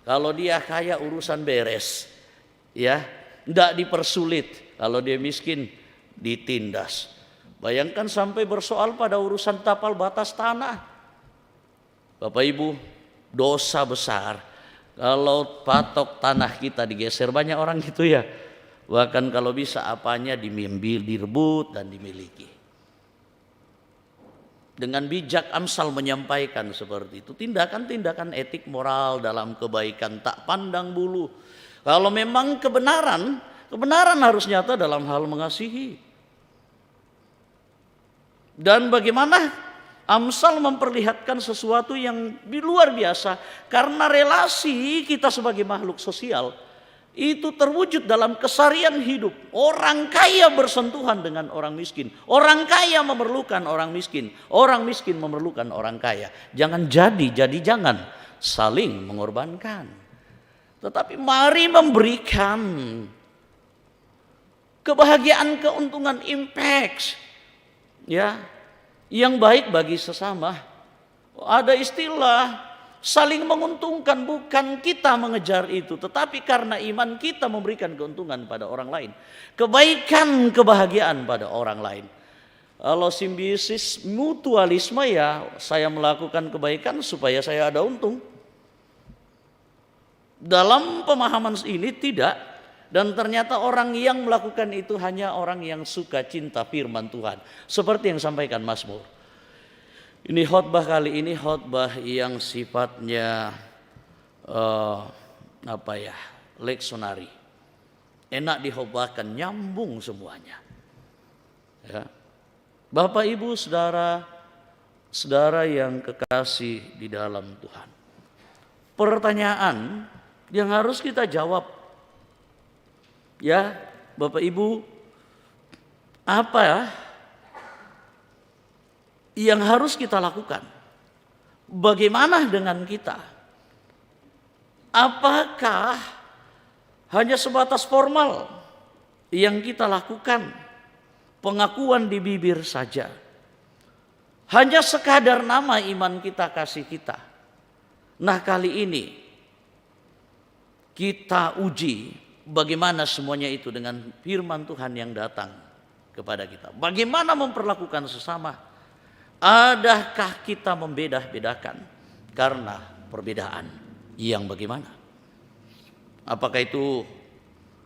Kalau dia kaya urusan beres. Ya, tidak dipersulit. Kalau dia miskin ditindas. Bayangkan sampai bersoal pada urusan tapal batas tanah. Bapak Ibu, dosa besar. Kalau patok tanah kita digeser, banyak orang gitu ya. Bahkan kalau bisa apanya direbut dan dimiliki. Dengan bijak Amsal menyampaikan seperti itu. Tindakan-tindakan etik moral dalam kebaikan tak pandang bulu. Kalau memang kebenaran harus nyata dalam hal mengasihi. Dan bagaimana Amsal memperlihatkan sesuatu yang luar biasa. Karena relasi kita sebagai makhluk sosial itu terwujud dalam keseharian hidup. Orang kaya bersentuhan dengan orang miskin. Orang kaya memerlukan orang miskin. Orang miskin memerlukan orang kaya. Jangan jangan saling mengorbankan. Tetapi mari memberikan kebahagiaan, keuntungan, impact. Ya, yang baik bagi sesama. Ada istilah saling menguntungkan, bukan kita mengejar itu, tetapi karena iman kita memberikan keuntungan pada orang lain. Kebaikan, kebahagiaan pada orang lain. Kalau simbiosis mutualisme ya saya melakukan kebaikan supaya saya ada untung. Dalam pemahaman ini tidak. Dan ternyata orang yang melakukan itu hanya orang yang suka cinta firman Tuhan. Seperti yang sampaikan Mazmur. Ini khotbah kali ini khotbah yang sifatnya leksionari. Enak dikhotbahkan, nyambung semuanya. Ya. Bapak Ibu saudara yang kekasih di dalam Tuhan. Pertanyaan yang harus kita jawab. Ya, Bapak Ibu, apa yang harus kita lakukan? Bagaimana dengan kita? Apakah hanya sebatas formal yang kita lakukan, pengakuan di bibir saja? Hanya sekadar nama iman kita, kasih kita. Nah, kali ini kita uji bagaimana semuanya itu dengan firman Tuhan yang datang kepada kita. Bagaimana memperlakukan sesama? Adakah kita membeda-bedakan karena perbedaan yang bagaimana? Apakah itu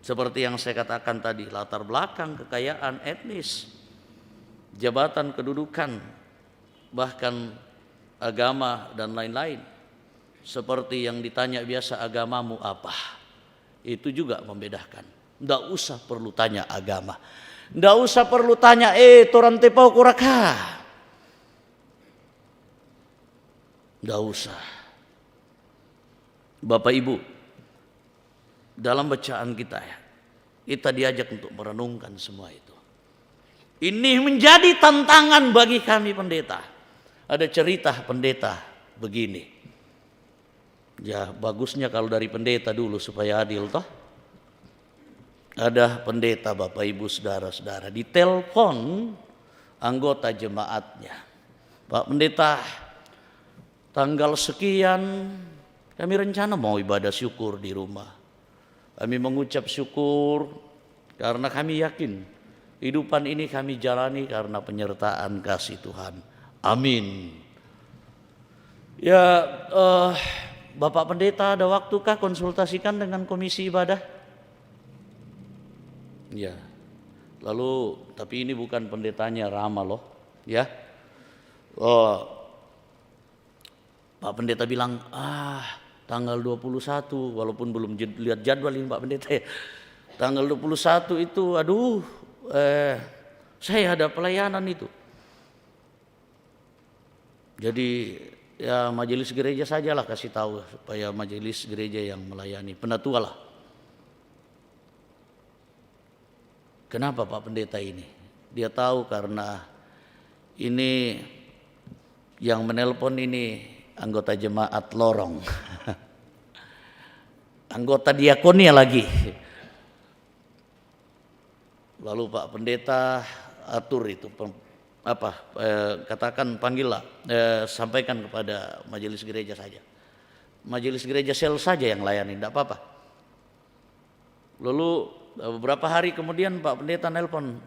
seperti yang saya katakan tadi, latar belakang, kekayaan etnis, jabatan, kedudukan, bahkan agama dan lain-lain. Seperti yang ditanya biasa, agamamu apa? Itu juga membedakan. Nggak usah perlu tanya agama. Nggak usah perlu tanya, toran tepau kuraka. Nggak usah. Bapak Ibu, dalam bacaan kita kita diajak untuk merenungkan semua itu. Ini menjadi tantangan bagi kami pendeta. Ada cerita pendeta begini. Ya, bagusnya kalau dari pendeta dulu supaya adil toh. Ada pendeta Bapak Ibu saudara-saudara ditelepon anggota jemaatnya. Pak Pendeta, tanggal sekian kami rencana mau ibadah syukur di rumah. Kami mengucap syukur karena kami yakin hidupan ini kami jalani karena penyertaan kasih Tuhan. Amin. Ya, Bapak Pendeta ada waktukah konsultasikan dengan komisi ibadah? Ya. Lalu tapi ini bukan pendetanya Rama loh, ya. Pak Pendeta bilang, tanggal 21, walaupun belum lihat jadwal ini Pak Pendeta ya. Tanggal 21 itu, saya ada pelayanan itu. Jadi ya majelis gereja sajalah kasih tahu supaya majelis gereja yang melayani, penatua lah. Kenapa Pak Pendeta ini? Dia tahu karena ini yang menelpon ini anggota jemaat lorong. Anggota diakonia lagi. Lalu Pak Pendeta atur itu katakan panggillah, sampaikan kepada majelis gereja saja. Majelis gereja sel saja yang layani, tidak apa-apa. Lalu beberapa hari kemudian Pak Pendeta nelpon,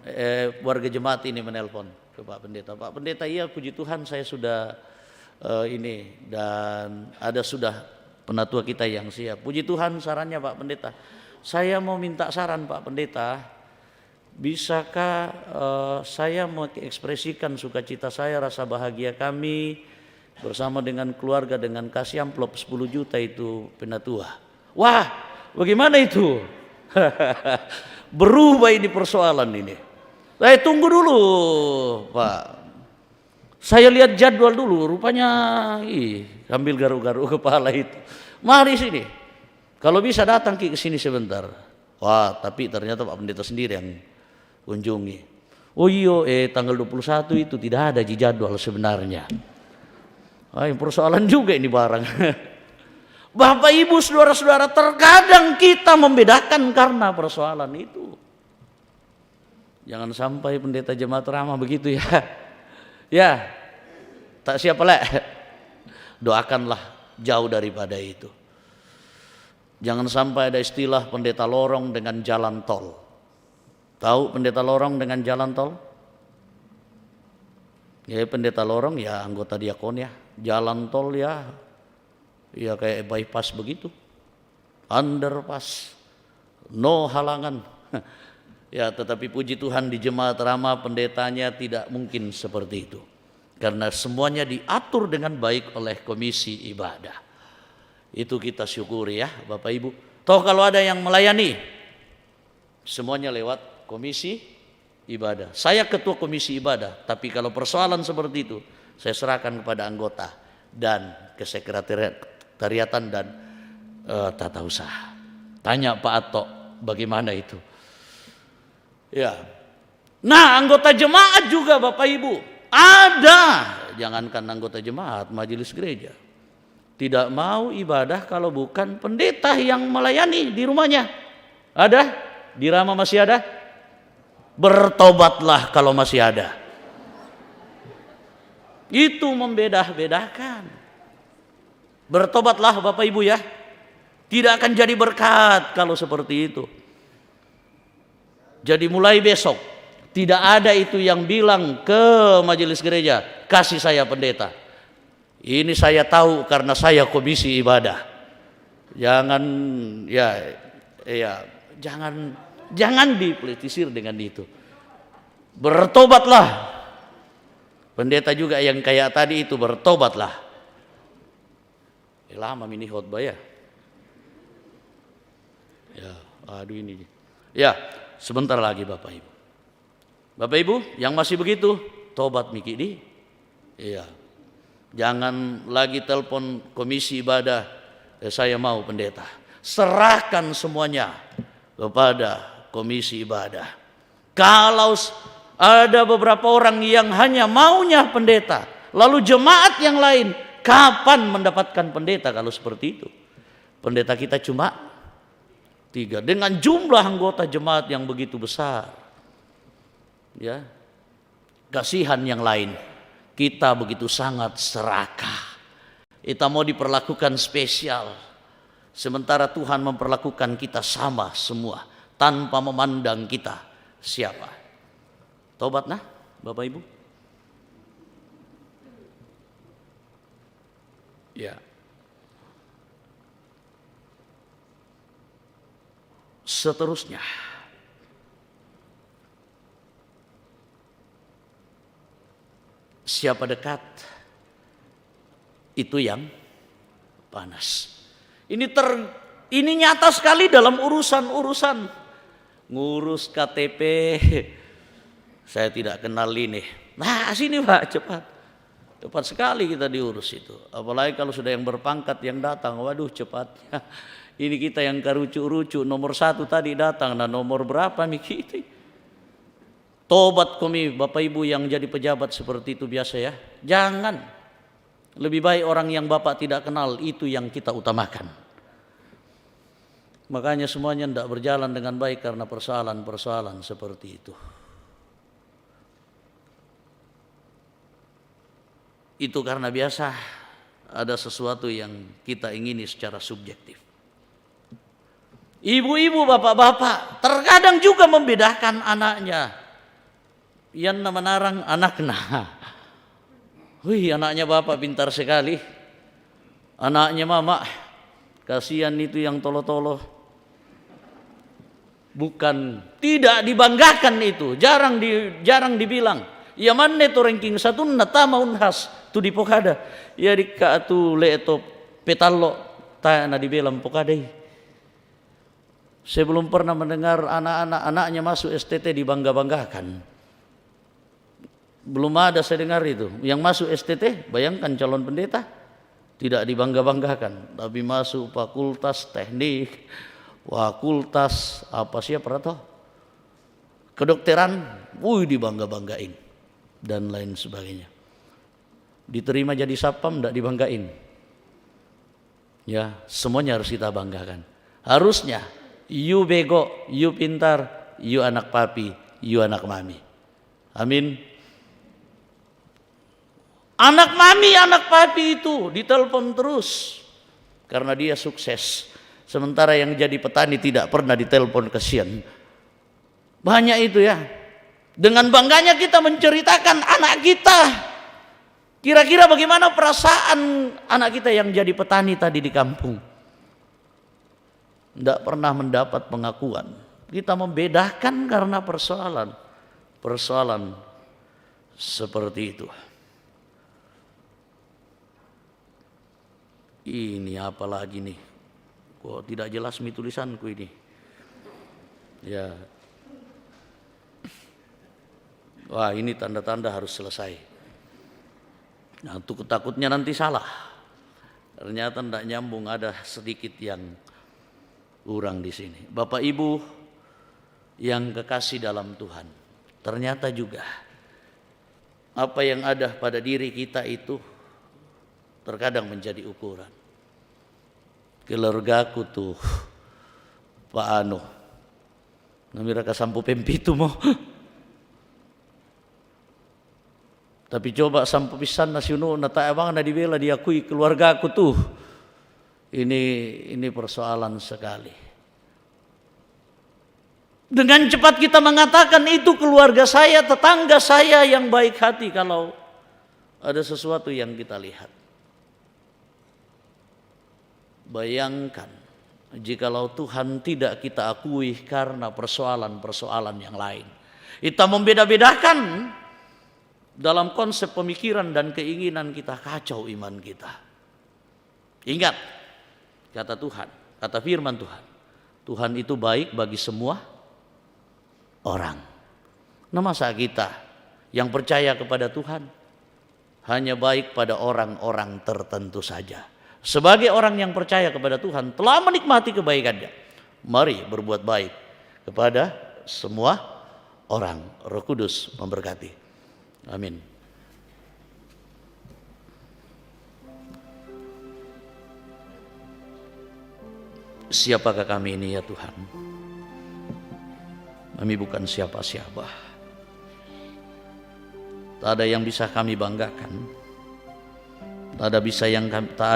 warga jemaat ini menelpon ke Pak Pendeta. Pak Pendeta, iya puji Tuhan saya sudah ini dan ada sudah penatua kita yang siap. Puji Tuhan sarannya Pak Pendeta. Saya mau minta saran Pak Pendeta, bisakah saya mengekspresikan sukacita saya, rasa bahagia kami bersama dengan keluarga dengan kasih amplop 10 juta itu penatua. Wah, bagaimana itu? Berubah ini persoalan ini. Saya tunggu dulu Pak. Saya lihat jadwal dulu, rupanya sambil garu-garu kepala itu. Mari sini. Kalau bisa datang ke sini sebentar. Wah, tapi ternyata Pak Pendeta sendiri yang kunjungi. Oh iya, tanggal 21 itu tidak ada di jadwal sebenarnya. Persoalan juga ini barang. Bapak Ibu saudara-saudara, terkadang kita membedakan karena persoalan itu. Jangan sampai pendeta jemaat Rama begitu ya. Ya, tak siapa lah. Doakanlah jauh daripada itu. Jangan sampai ada istilah pendeta lorong dengan jalan tol. Tahu pendeta lorong dengan jalan tol? Ya, pendeta lorong ya anggota diakon ya. Jalan tol ya kayak bypass begitu. Underpass. No halangan. Ya, tetapi puji Tuhan di jemaat Rama pendetanya tidak mungkin seperti itu. Karena semuanya diatur dengan baik oleh komisi ibadah. Itu kita syukuri ya Bapak Ibu. Toh kalau ada yang melayani, semuanya lewat komisi ibadah. Saya ketua komisi ibadah, tapi kalau persoalan seperti itu, saya serahkan kepada anggota dan kesekretariatan dan tata usaha. Tanya Pak Ato, bagaimana itu? Ya. Nah, anggota jemaat juga Bapak Ibu. Ada, jangankan anggota jemaat, majelis gereja. Tidak mau ibadah kalau bukan pendeta yang melayani di rumahnya. Ada? Di Rama masih ada? Bertobatlah kalau masih ada. Itu membedah-bedahkan. Bertobatlah Bapak Ibu ya. Tidak akan jadi berkat kalau seperti itu. Jadi mulai besok tidak ada itu yang bilang ke majelis gereja, kasih saya pendeta. Ini saya tahu karena saya komisi ibadah. Jangan jangan dipolitisir dengan itu. Bertobatlah. Pendeta juga yang kayak tadi itu bertobatlah. Lama ini khotbah ya. Ya, aduh ini. Ya, sebentar lagi Bapak Ibu. Bapak Ibu yang masih begitu, tobat Miki di. Iya. Jangan lagi telepon komisi ibadah, saya mau pendeta. Serahkan semuanya kepada komisi ibadah. Kalau ada beberapa orang yang hanya maunya pendeta, lalu jemaat yang lain, kapan mendapatkan pendeta kalau seperti itu? Pendeta kita cuma 3 dengan jumlah anggota jemaat yang begitu besar. Ya. Kasihan yang lain. Kita begitu sangat serakah. Kita mau diperlakukan spesial. Sementara Tuhan memperlakukan kita sama semua tanpa memandang kita siapa. Tobat nah, Bapak Ibu. Ya. Seterusnya, siapa dekat itu yang panas. Ini nyata sekali dalam urusan-urusan ngurus KTP. Saya tidak kenal ini. Nah, sini Pak, cepat. Cepat sekali kita diurus itu. Apalagi kalau sudah yang berpangkat yang datang, waduh cepatnya. Ini kita yang karucu-rucu, nomor 1 tadi datang, nah nomor berapa Miki? Tobat kami Bapak Ibu yang jadi pejabat seperti itu biasa ya. Jangan. Lebih baik orang yang Bapak tidak kenal itu yang kita utamakan. Makanya semuanya tidak berjalan dengan baik karena persoalan-persoalan seperti itu. Itu karena biasa ada sesuatu yang kita ingini secara subjektif. Ibu-ibu, bapak-bapak terkadang juga membedakan anaknya. Yang menarang anaknya. Wih, anaknya bapak pintar sekali. Anaknya mama, kasihan itu yang tolo-tolo. Bukan, tidak dibanggakan itu. Jarang dibilang. Ya manne to ranking 1 na tama unhas tu di pokada. Ya dika tu leto petallo ta na dibilang pokadai. Saya belum pernah mendengar anaknya masuk STT dibangga-banggakan. Belum ada saya dengar itu. Yang masuk STT, bayangkan calon pendeta, tidak dibangga-banggakan. Tapi masuk fakultas teknik, fakultas apa siapa toh? Kedokteran, dibangga-banggain. Dan lain sebagainya. Diterima jadi satpam, tidak dibanggain. Ya, semuanya harus kita banggakan. Harusnya. You bego, you pintar, you anak papi, you anak mami. Amin. Anak mami, anak papi itu ditelepon terus karena dia sukses. Sementara yang jadi petani tidak pernah ditelepon, kasihan. Banyak itu ya. Dengan bangganya kita menceritakan anak kita. Kira-kira bagaimana perasaan anak kita yang jadi petani tadi di kampung? Tidak pernah mendapat pengakuan. Kita membedakan karena persoalan seperti itu. Ini apa lagi nih? Kok tidak jelas tulisanku ini? Ya. Wah, ini tanda-tanda harus selesai. Nah, untuk takutnya nanti salah. Ternyata tidak nyambung, ada sedikit yang kurang di sini. Bapak Ibu yang kekasih dalam Tuhan, ternyata juga apa yang ada pada diri kita itu terkadang menjadi ukuran. Keluargaku tuh Pak Ano, namira kasampu pempitu mo. Tapi coba sampo pisan na siuno na taabang na dibela diakui keluarga aku tuh. Ini persoalan sekali. Dengan cepat kita mengatakan itu keluarga saya, tetangga saya yang baik hati kalau ada sesuatu yang kita lihat. Bayangkan jikalau Tuhan tidak kita akui karena persoalan-persoalan yang lain. Kita membeda-bedakan dalam konsep pemikiran dan keinginan kita, kacau iman kita. Ingat, kata Tuhan, kata firman Tuhan, Tuhan itu baik bagi semua orang. Nah, masa kita yang percaya kepada Tuhan hanya baik pada orang-orang tertentu saja? Sebagai orang yang percaya kepada Tuhan, telah menikmati kebaikannya, mari berbuat baik kepada semua orang. Roh Kudus memberkati. Amin. Siapakah kami ini ya Tuhan? Kami bukan siapa-siapa. Tak ada yang bisa kami banggakan. Tak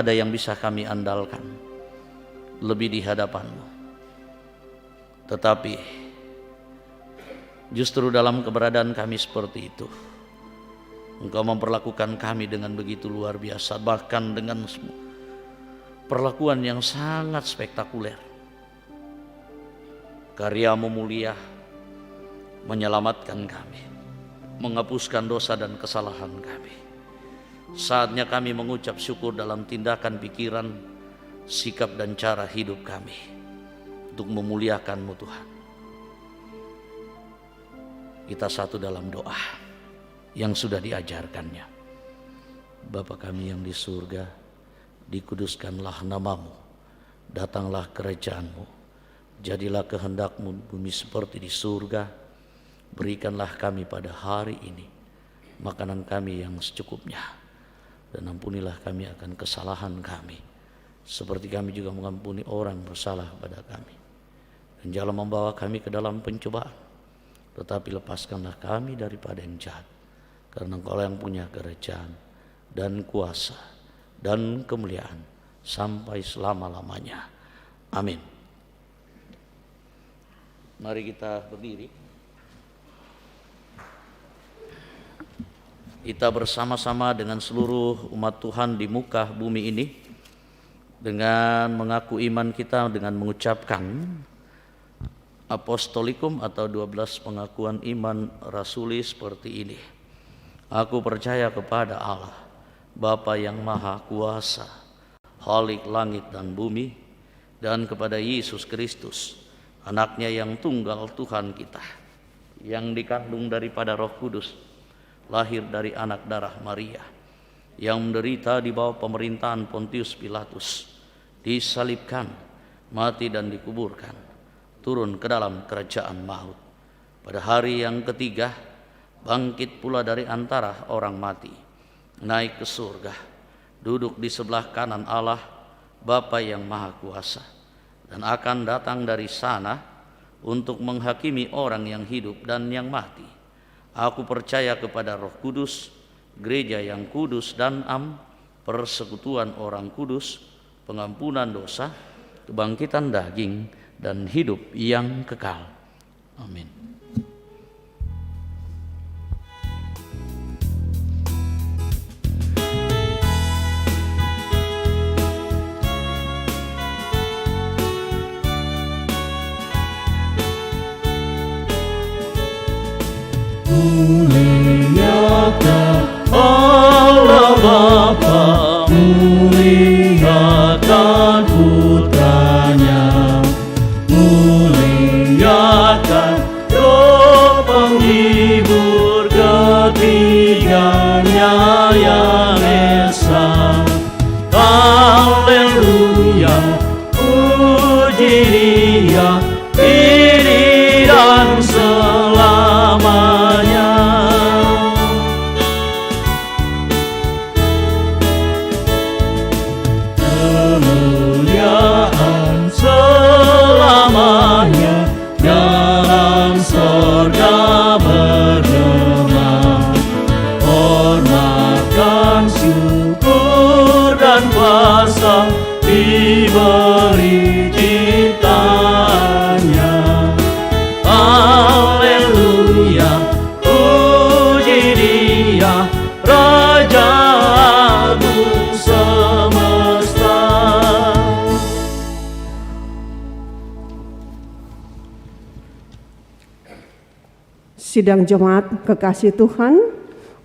ada yang bisa kami andalkan lebih di hadapan-Mu. Tetapi justru dalam keberadaan kami seperti itu, Engkau memperlakukan kami dengan begitu luar biasa, bahkan dengan perlakuan yang sangat spektakuler. Karya-Mu mulia menyelamatkan kami, menghapuskan dosa dan kesalahan kami. Saatnya kami mengucap syukur dalam tindakan, pikiran, sikap dan cara hidup kami untuk memuliakan-Mu Tuhan. Kita satu dalam doa yang sudah diajarkannya. Bapa kami yang di surga, dikuduskanlah nama-Mu, datanglah kerajaan-Mu, jadilah kehendak-Mu bumi seperti di surga. Berikanlah kami pada hari ini makanan kami yang secukupnya, dan ampunilah kami akan kesalahan kami, seperti kami juga mengampuni orang bersalah kepada kami. Dan jangan membawa kami ke dalam pencobaan, tetapi lepaskanlah kami daripada yang jahat. Karena Engkau yang punya kerajaan dan kuasa dan kemuliaan sampai selama-lamanya. Amin. Mari kita berdiri. Kita bersama-sama dengan seluruh umat Tuhan di muka bumi ini, dengan mengaku iman kita dengan mengucapkan apostolikum atau 12 pengakuan iman rasuli seperti ini. Aku percaya kepada Allah, Bapa yang Maha Kuasa, Khalik langit dan bumi, dan kepada Yesus Kristus, Anaknya yang tunggal Tuhan kita, yang dikandung daripada Roh Kudus, lahir dari anak darah Maria, yang menderita di bawah pemerintahan Pontius Pilatus, disalibkan, mati dan dikuburkan, turun ke dalam kerajaan maut. Pada hari yang ketiga, bangkit pula dari antara orang mati, naik ke surga, duduk di sebelah kanan Allah, Bapa yang Maha Kuasa, dan akan datang dari sana untuk menghakimi orang yang hidup dan yang mati. Aku percaya kepada Roh Kudus, gereja yang kudus dan persekutuan orang kudus, pengampunan dosa, kebangkitan daging, dan hidup yang kekal. Amin. Muliakan Allah Bapa, muliakan sorga bergema, hormat dan syukur dan kuasa diberi ciptaannya. Haleluya, puji Dia, Raja Agung semesta. Sidang jemaat kekasih Tuhan,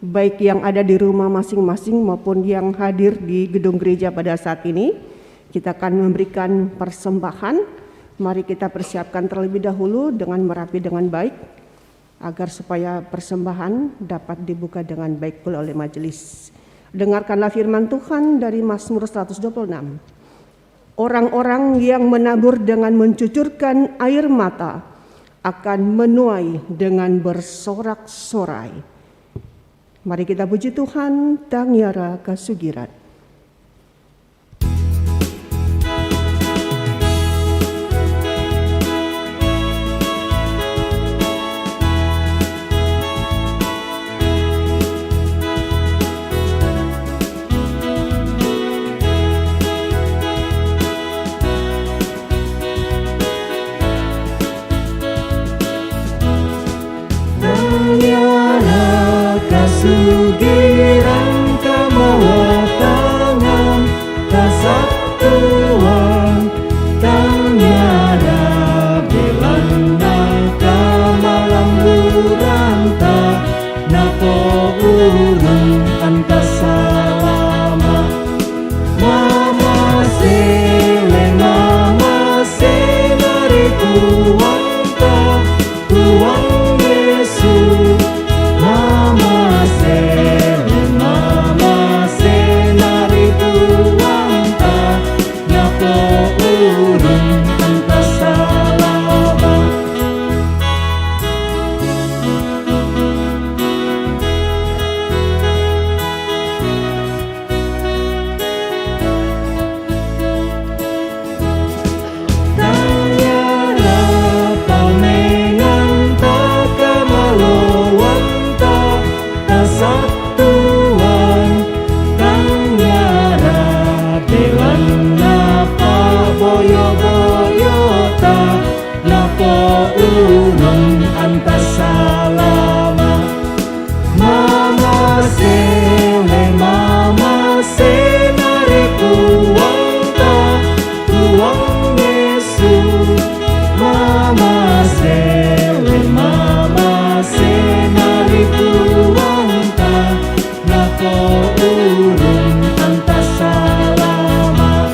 baik yang ada di rumah masing-masing maupun yang hadir di gedung gereja pada saat ini, kita akan memberikan persembahan. Mari kita persiapkan terlebih dahulu dengan merapi dengan baik, agar supaya persembahan dapat dibuka dengan baik pula oleh majelis. Dengarkanlah firman Tuhan dari Mazmur 126. Orang-orang yang menabur dengan mencucurkan air mata akan menuai dengan bersorak-sorai. Mari kita puji Tuhan, Tangyara Kasugiran. Kasugiran kemawatangan kesatuan Tangyara belanda kamalam luranta napo urang anta salama mama sele nari kuanta tuang Yesus mama senari tuanta napo urang anta salama. Tangyara pamengan ta kamaluan ta kesatuan Tangyara belanda paboyo-boyo ta napo urang anta salama mama senari kuanta tuang Yesus mama senari kuanta napo urang anta salama.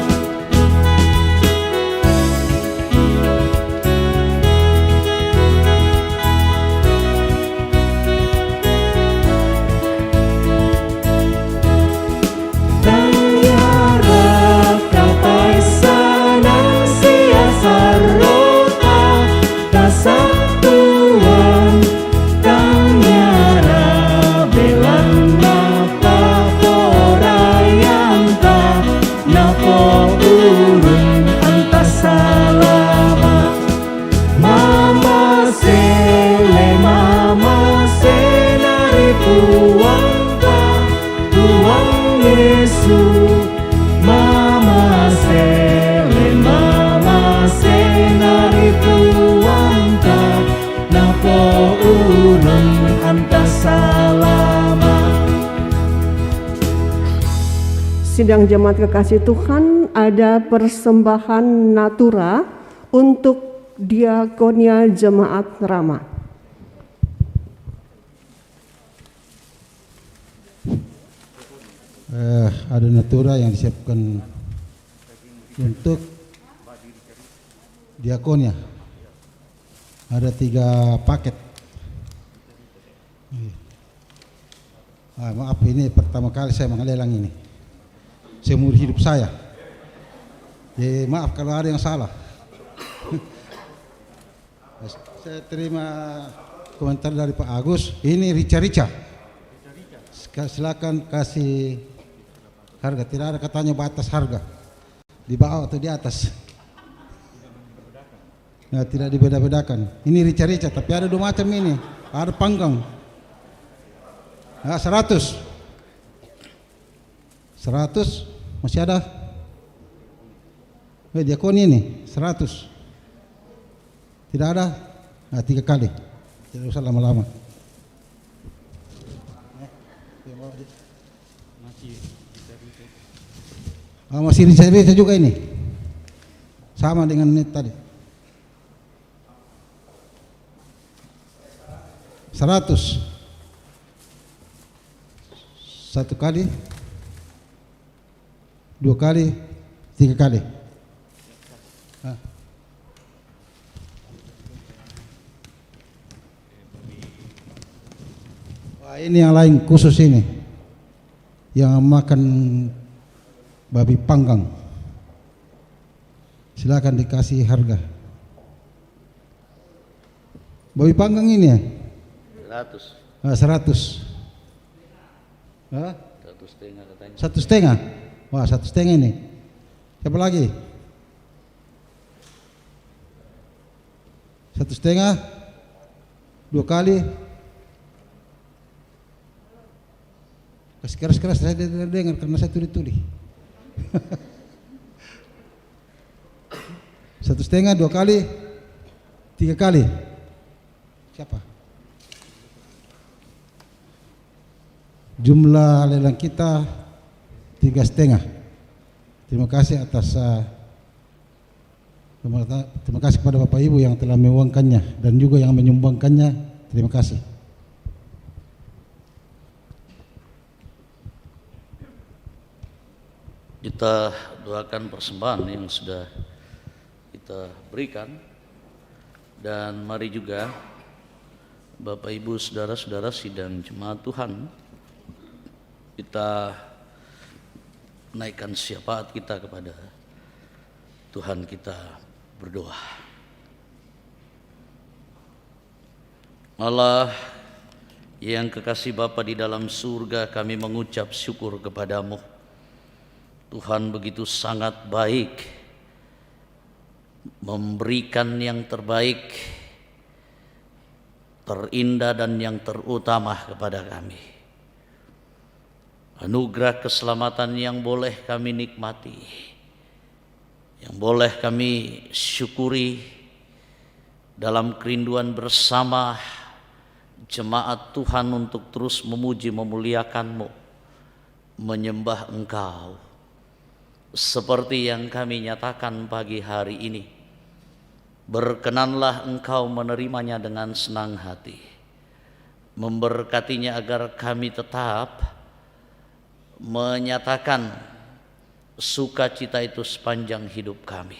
Tangyara kapaisanan siasar rota kesatuan Tangyara belanda paporayanta napo urang anta salama mama senari kuanta tuang Yesus mama senari kuanta napo urang anta salama. Sidang jemaat kekasih Tuhan, ada persembahan natura untuk diakonia jemaat Rama. Ada natura yang disiapkan untuk diakonia. Ada 3 paket. Maaf, ini pertama kali saya mengelelang ini seumur hidup saya. Jadi maaf kalau ada yang salah. Saya terima komentar dari Pak Agus. Ini rica-rica. Silakan kasih harga. Tidak ada katanya batas harga. Di bawah atau di atas. Ya, tidak dibeda-bedakan. Ini rica-rica, tapi ada 2 macam ini. Ada panggang. Ya, 100. 100 masih ada. Diakoni ini 100. Tidak ada. Nah, 3 kali. Tidak usah lama-lama. Masih rica-rica juga ini. Sama dengan ini tadi. 100. 1 kali, 2 kali, 3 kali. Wah, ini yang lain khusus ini, yang makan babi panggang. Silakan dikasih harga. Babi panggang ini ya? 100. 100. 1,5 katanya. 1,5. Wah, 1,5 ini. Siapa lagi? 1,5. 2 kali. Kasih keras-keras, saya tidak dengar karena saya tuli-tuli. 1,5, 2 kali, 3 kali. Siapa? Jumlah lelang kita 3,5. Terima kasih atas terima kasih kepada Bapak Ibu yang telah menguangkannya dan juga yang menyumbangkannya. Terima kasih. Kita doakan persembahan yang sudah kita berikan, dan mari juga Bapak Ibu saudara-saudara sidang jemaat Tuhan, kita naikkan syafaat kita kepada Tuhan, kita berdoa. Allah yang kekasih Bapa di dalam surga, kami mengucap syukur kepadamu. Tuhan begitu sangat baik, memberikan yang terbaik, terindah dan yang terutama kepada kami. Anugerah keselamatan yang boleh kami nikmati, yang boleh kami syukuri dalam kerinduan bersama jemaat Tuhan untuk terus memuji memuliakan-Mu, menyembah Engkau. Seperti yang kami nyatakan pagi hari ini, berkenanlah Engkau menerimanya dengan senang hati, memberkatinya agar kami tetap menyatakan sukacita itu sepanjang hidup kami.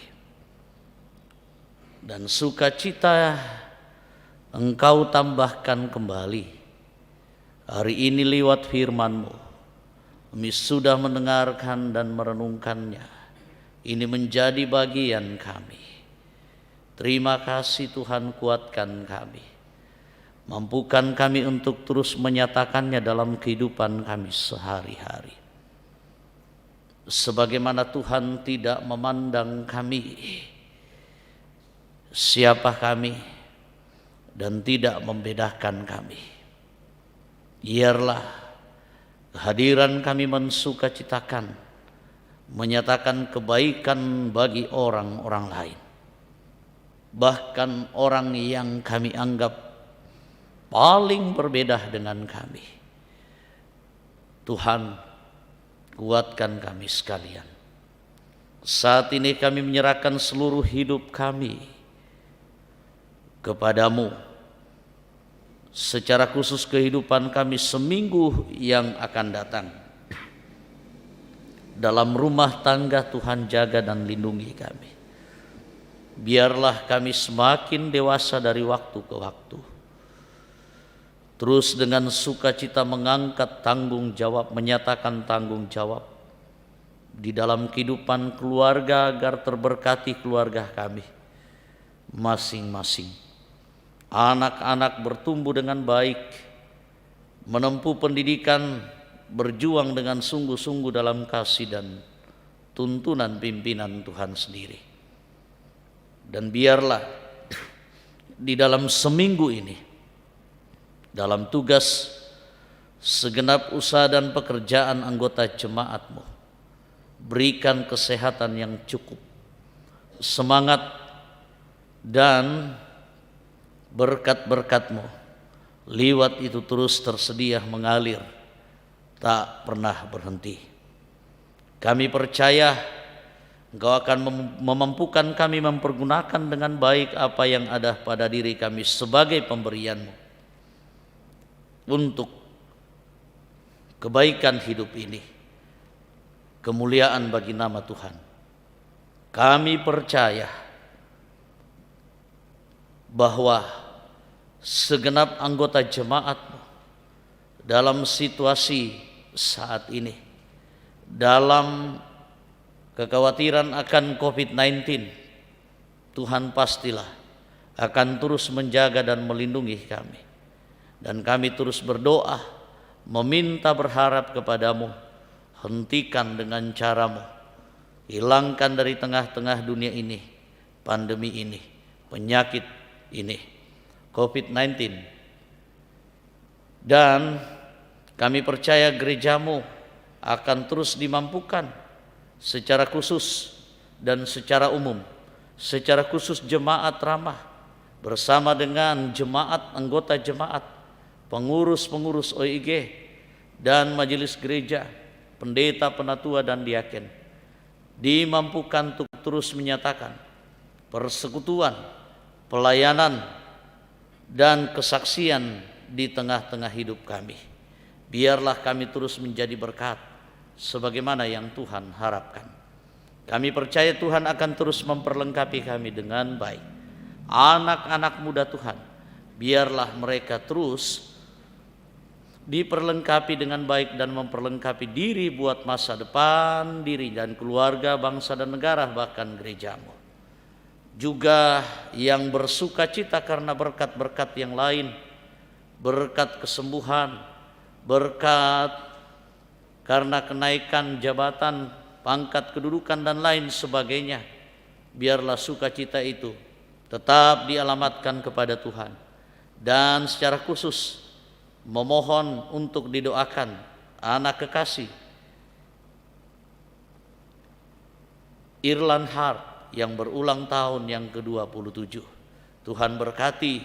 Dan sukacita Engkau tambahkan kembali hari ini lewat firman-Mu. Kami sudah mendengarkan dan merenungkannya. Ini menjadi bagian kami. Terima kasih Tuhan, kuatkan kami. Mampukan kami untuk terus menyatakannya dalam kehidupan kami sehari-hari. Sebagaimana Tuhan tidak memandang kami, siapa kami, dan tidak membedakan kami. Biarlah kehadiran kami mensukacitakan, menyatakan kebaikan bagi orang-orang lain. Bahkan orang yang kami anggap paling berbeda dengan kami. Tuhan, kuatkan kami sekalian. Saat ini kami menyerahkan seluruh hidup kami kepadamu. Secara khusus kehidupan kami seminggu yang akan datang. Dalam rumah tangga Tuhan jaga dan lindungi kami. Biarlah kami semakin dewasa dari waktu ke waktu. Terus dengan sukacita mengangkat tanggung jawab, menyatakan tanggung jawab di dalam kehidupan keluarga agar terberkati keluarga kami masing-masing. Anak-anak bertumbuh dengan baik, menempuh pendidikan, berjuang dengan sungguh-sungguh dalam kasih dan tuntunan pimpinan Tuhan sendiri. Dan biarlah di dalam seminggu ini, dalam tugas segenap usaha dan pekerjaan anggota jemaat-Mu. Berikan kesehatan yang cukup, semangat dan berkat-berkat-Mu. Liwat itu terus tersedia mengalir, tak pernah berhenti. Kami percaya Engkau akan memampukan kami mempergunakan dengan baik apa yang ada pada diri kami sebagai pemberian-Mu untuk kebaikan hidup ini, kemuliaan bagi nama Tuhan. Kami percaya bahwa segenap anggota jemaat-Mu dalam situasi saat ini, dalam kekhawatiran akan COVID-19, Tuhan pastilah akan terus menjaga dan melindungi kami. Dan kami terus berdoa, meminta berharap kepadamu, hentikan dengan cara-Mu, hilangkan dari tengah-tengah dunia ini pandemi ini, penyakit ini, COVID-19. Dan kami percaya gereja-Mu akan terus dimampukan secara khusus dan secara umum, secara khusus jemaat ramah bersama dengan jemaat, anggota jemaat, pengurus-pengurus OIG dan majelis gereja, pendeta, penatua dan diaken, dimampukan untuk terus menyatakan persekutuan, pelayanan dan kesaksian di tengah-tengah hidup kami. Biarlah kami terus menjadi berkat sebagaimana yang Tuhan harapkan. Kami percaya Tuhan akan terus memperlengkapi kami dengan baik. Anak-anak muda Tuhan, biarlah mereka terus diperlengkapi dengan baik dan memperlengkapi diri buat masa depan diri dan keluarga, bangsa dan negara, bahkan gereja-Mu. Juga yang bersuka cita karena berkat-berkat yang lain, berkat kesembuhan, berkat karena kenaikan jabatan, pangkat, kedudukan dan lain sebagainya. Biarlah sukacita itu tetap dialamatkan kepada Tuhan. Dan secara khusus memohon untuk didoakan anak kekasih Irlan Hart yang berulang tahun yang ke-27. Tuhan berkati,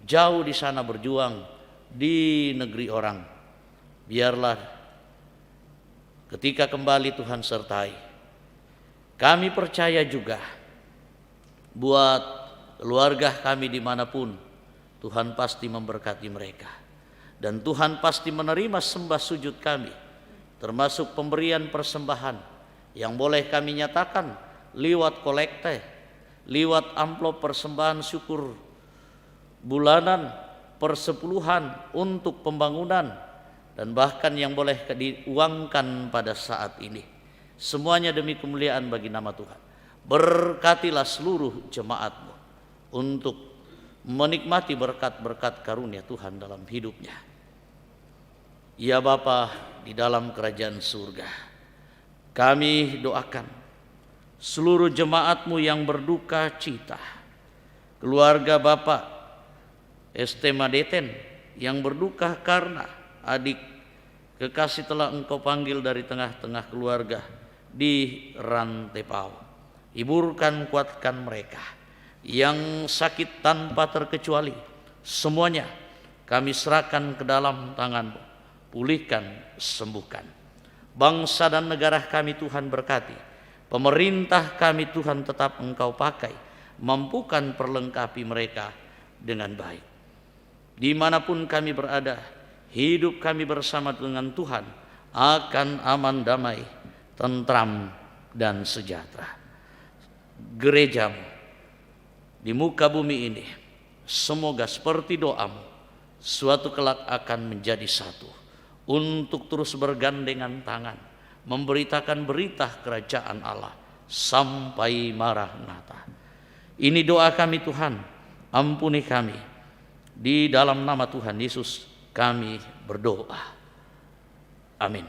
jauh di sana berjuang di negeri orang. Biarlah ketika kembali Tuhan sertai. Kami percaya juga buat keluarga kami dimanapun, Tuhan pasti memberkati mereka. Dan Tuhan pasti menerima sembah sujud kami, termasuk pemberian persembahan yang boleh kami nyatakan lewat kolekte, lewat amplop persembahan syukur bulanan, persepuluhan untuk pembangunan, dan bahkan yang boleh diuangkan pada saat ini. Semuanya demi kemuliaan bagi nama Tuhan. Berkatilah seluruh jemaat-Mu untuk menikmati berkat-berkat karunia Tuhan dalam hidupnya. Ya Bapa di dalam kerajaan surga, kami doakan seluruh jemaat-Mu yang berduka cita, keluarga Bapak ST Madeten yang berduka karena adik kekasih telah Engkau panggil dari tengah-tengah keluarga di Rantepau. Hiburkan, kuatkan mereka. Yang sakit tanpa terkecuali, semuanya kami serahkan ke dalam tangan-Mu. Pulihkan, sembuhkan. Bangsa dan negara kami Tuhan berkati. Pemerintah kami Tuhan tetap Engkau pakai. Mampukan perlengkapi mereka dengan baik. Dimanapun kami berada, hidup kami bersama dengan Tuhan akan aman, damai, tentram dan sejahtera. Gereja-Mu di muka bumi ini, semoga seperti doa-Mu, suatu kelak akan menjadi satu, untuk terus bergandengan tangan, memberitakan berita kerajaan Allah sampai Maranatha. Ini doa kami Tuhan, ampuni kami. Di dalam nama Tuhan Yesus kami berdoa. Amin.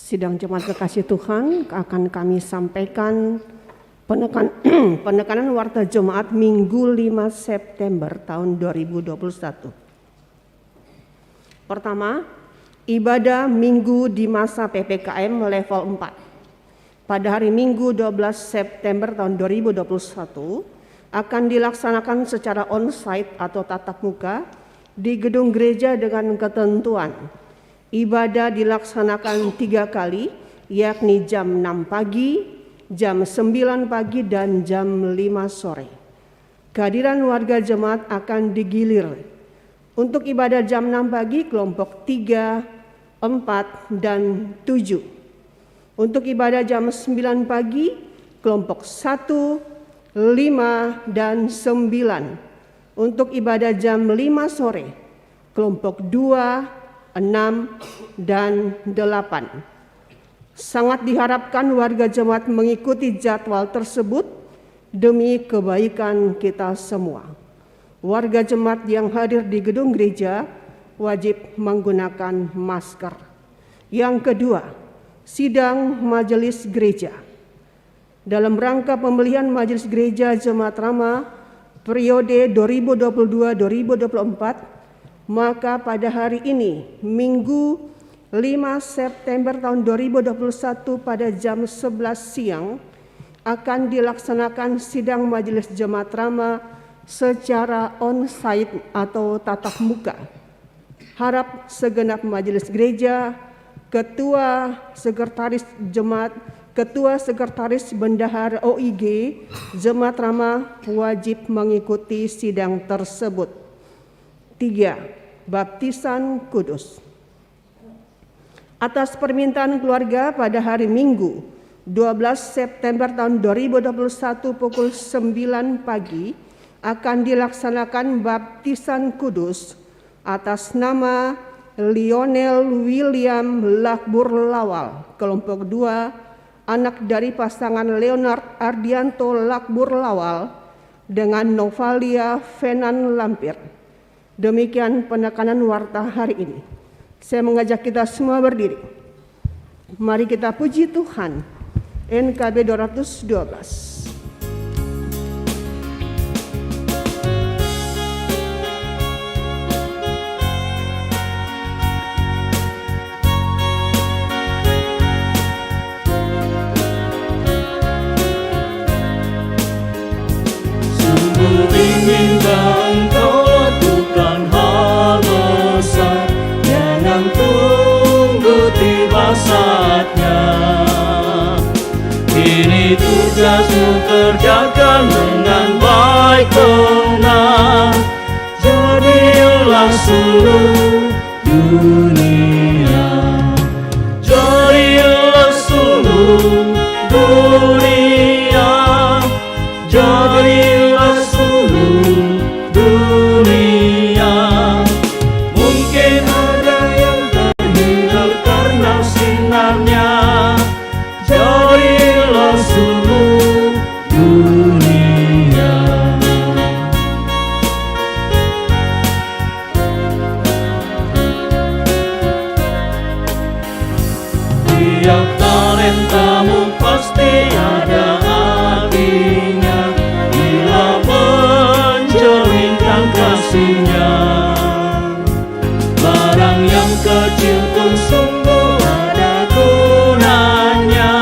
Sidang jemaat kekasih Tuhan, akan kami sampaikan penekanan warta jemaat Minggu 5 September tahun 2021. Pertama, ibadah Minggu di masa PPKM level 4. Pada hari Minggu 12 September tahun 2021 akan dilaksanakan secara on-site atau tatap muka di gedung gereja dengan ketentuan ibadah dilaksanakan 3 kali, yakni jam 6 pagi, jam 9 pagi, dan jam 5 sore. Kehadiran warga jemaat akan digilir. Untuk ibadah jam 6 pagi, kelompok 3, 4, dan 7. Untuk ibadah jam 9 pagi, kelompok 1, 5, dan 9. Untuk ibadah jam 5 sore, kelompok 2, 6, dan 8. Sangat diharapkan warga jemaat mengikuti jadwal tersebut demi kebaikan kita semua. Warga jemaat yang hadir di gedung gereja wajib menggunakan masker. Yang kedua, sidang majelis gereja. Dalam rangka pemilihan majelis gereja Jemaat Rama periode 2022-2024, maka pada hari ini, Minggu 5 September tahun 2021 pada jam 11 siang akan dilaksanakan sidang majelis Jemaat Rama secara on-site atau tatap muka. Harap segenap majelis gereja, ketua, sekretaris jemaat, ketua sekretaris bendahara OIG Jemaat Rama wajib mengikuti sidang tersebut. 3. Baptisan kudus. Atas permintaan keluarga pada hari Minggu 12 September tahun 2021 pukul 9 pagi akan dilaksanakan baptisan kudus atas nama Lionel William Lakbur Lawal, kelompok 2, anak dari pasangan Leonard Ardianto Lakbur Lawal dengan Novalia Fenan Lampir. Demikian penekanan warta hari ini. Saya mengajak kita semua berdiri. Mari kita puji Tuhan. NKB 212. Sungguh inginkan Engkau lakukan hal besar, jangan tunggu tiba saatnya. Ini tugasmu, kerjakan dengan baik benar. Jadilah seluruh dunia, jadilah seluruh dunia, jadilah seluruh dunia. Mungkin ada yang terhilang karena sinarnya. Jadilah seluruh dunia. Tiap talentamu pasti ada artinya bila mencerminkan kasihnya. Barang yang kecil pun sungguh ada gunanya.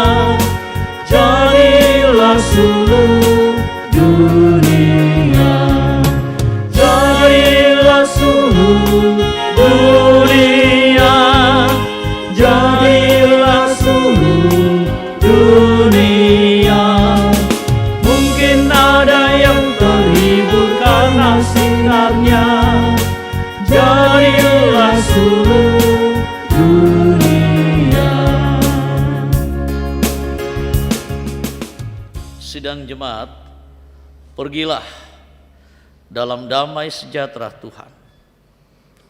Jadilah seluruh dunia, jadilah seluruh dunia, jadilah seluruh dunia. Mungkin ada yang terhibur karena sinarnya. Jadilah seluruh dunia. Sidang jemaat, pergilah dalam damai sejahtera Tuhan.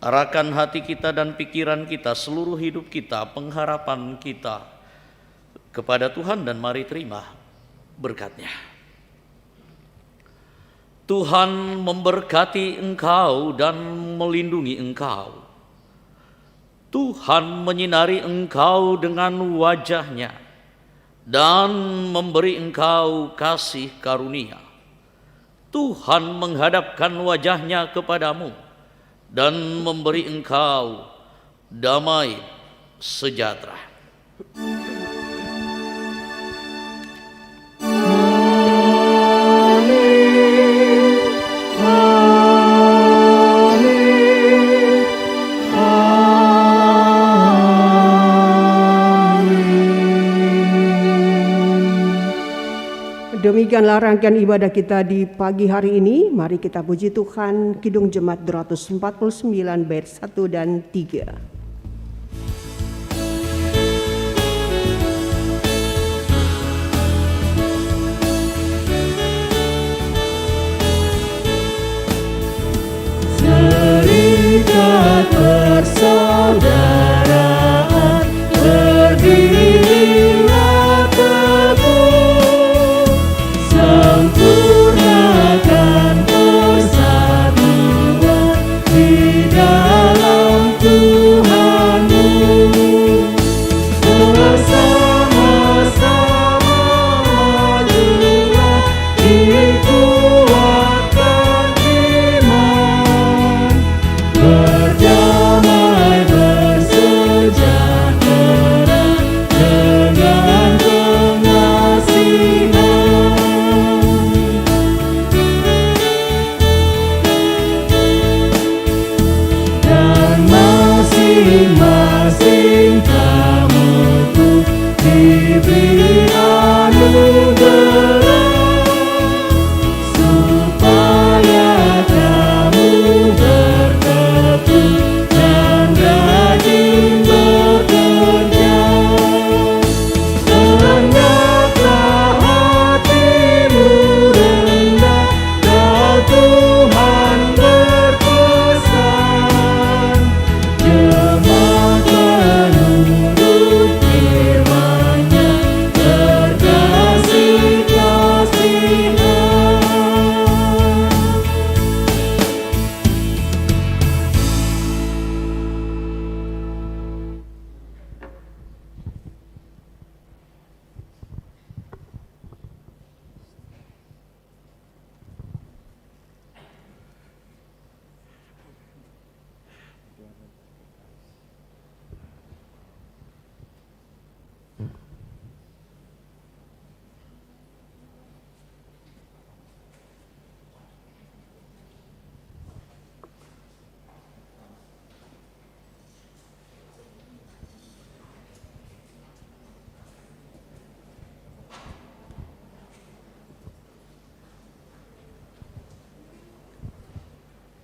Arahkan hati kita dan pikiran kita, seluruh hidup kita, pengharapan kita kepada Tuhan, dan mari terima berkat-Nya. Tuhan memberkati engkau dan melindungi engkau. Tuhan menyinari engkau dengan wajah-Nya dan memberi engkau kasih karunia. Tuhan menghadapkan wajah-Nya kepadamu dan memberi engkau damai sejahtera. Demikianlah rangkaian ibadah kita di pagi hari ini. Mari kita puji Tuhan. Kidung Jemaat 249 bait 1 dan 3. Serikat persaudaraan berdirilah teguh, sempurnakan persatuan di dalam Tuhan-Mu. Bersama-sama majulah, dikuatkan iman, berdamai bersejahtera dengan pengasihan. Dan masing-masing tamuku diberi anugerah, supaya kamu bertekun dan rajin bekerja. Hendaklah hatimu rendah, kau Tuhan berpesan. Jemaat penurut firman-Nya berkasih-kasihan.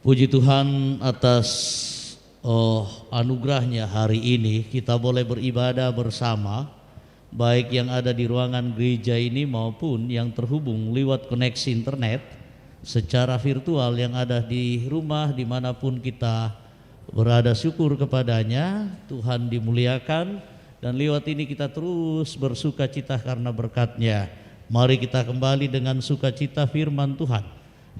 Puji Tuhan atas anugerahnya hari ini kita boleh beribadah bersama, baik yang ada di ruangan gereja ini maupun yang terhubung lewat koneksi internet secara virtual yang ada di rumah dimanapun kita berada. Syukur kepadanya, Tuhan dimuliakan, dan lewat ini kita terus bersuka cita karena berkat-Nya. Mari kita kembali dengan sukacita firman Tuhan,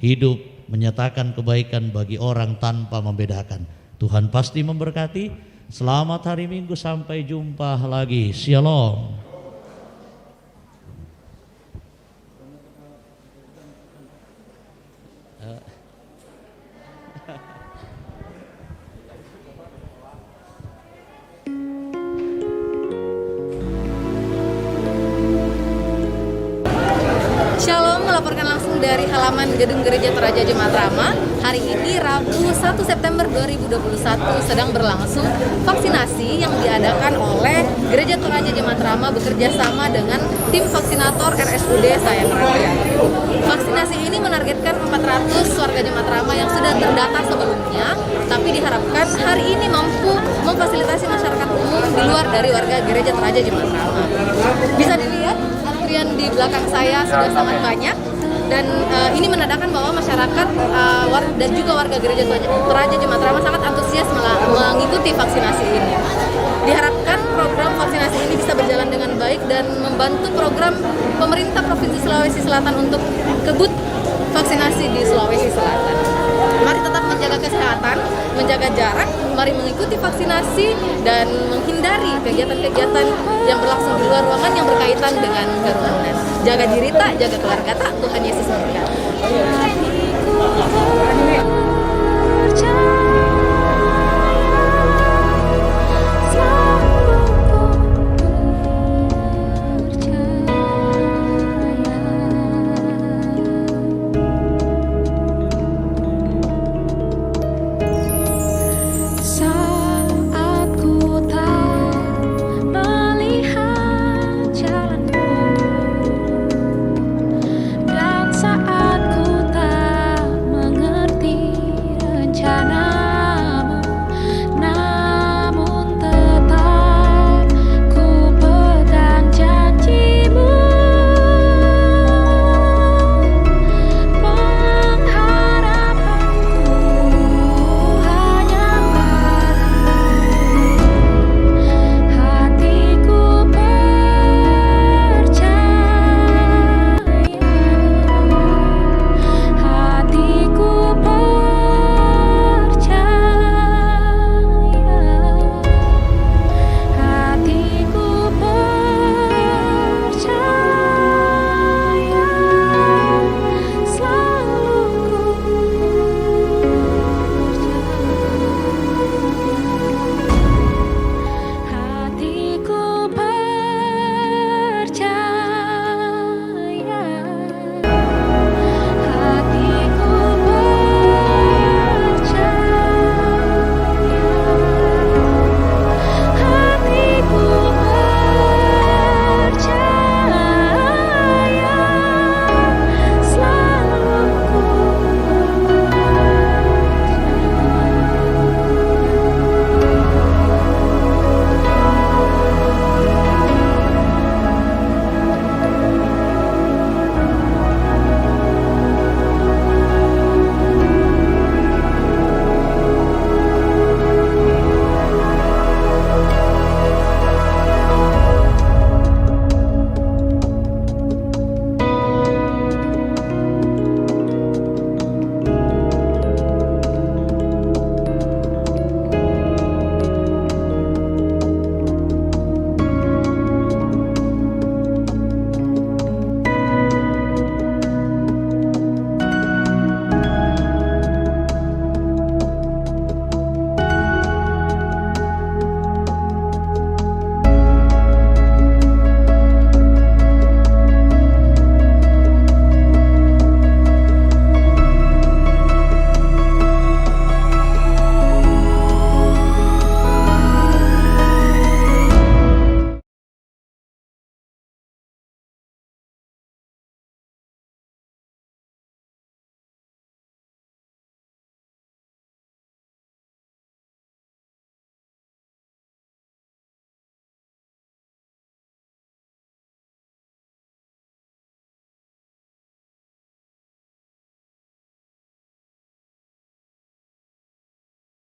hidup menyatakan kebaikan bagi orang tanpa membedakan. Tuhan pasti memberkati. Selamat hari Minggu, sampai jumpa lagi. Shalom. Shalom, melaporkan langsung dari halaman Gedung Gereja Toraja Jemaat Rama. Hari ini Rabu 1 September 2021 sedang berlangsung vaksinasi yang diadakan oleh Gereja Toraja Jemaat Rama bekerja sama dengan tim vaksinator RSUD Sayang Raya. Vaksinasi ini menargetkan 400 warga Jemaat Rama yang sudah terdata sebelumnya, tapi diharapkan hari ini mampu memfasilitasi masyarakat umum di luar dari warga Gereja Toraja Jemaat Rama. Bisa dilihat antrian di belakang saya sudah sangat banyak, dan ini menandakan bahwa masyarakat dan juga warga Gereja Toraja Jemaat Rama sangat antusias mengikuti vaksinasi ini. Diharapkan program vaksinasi ini bisa berjalan dengan baik dan membantu program pemerintah Provinsi Sulawesi Selatan untuk kebut vaksinasi di Sulawesi Selatan. Mari tetap menjaga kesehatan, menjaga jarak, mari mengikuti vaksinasi dan menghindari kegiatan-kegiatan yang berlangsung di luar ruangan yang berkaitan dengan kerumunan. Jaga diri tak, jaga keluarga tak, Tuhan Yesus memberkati.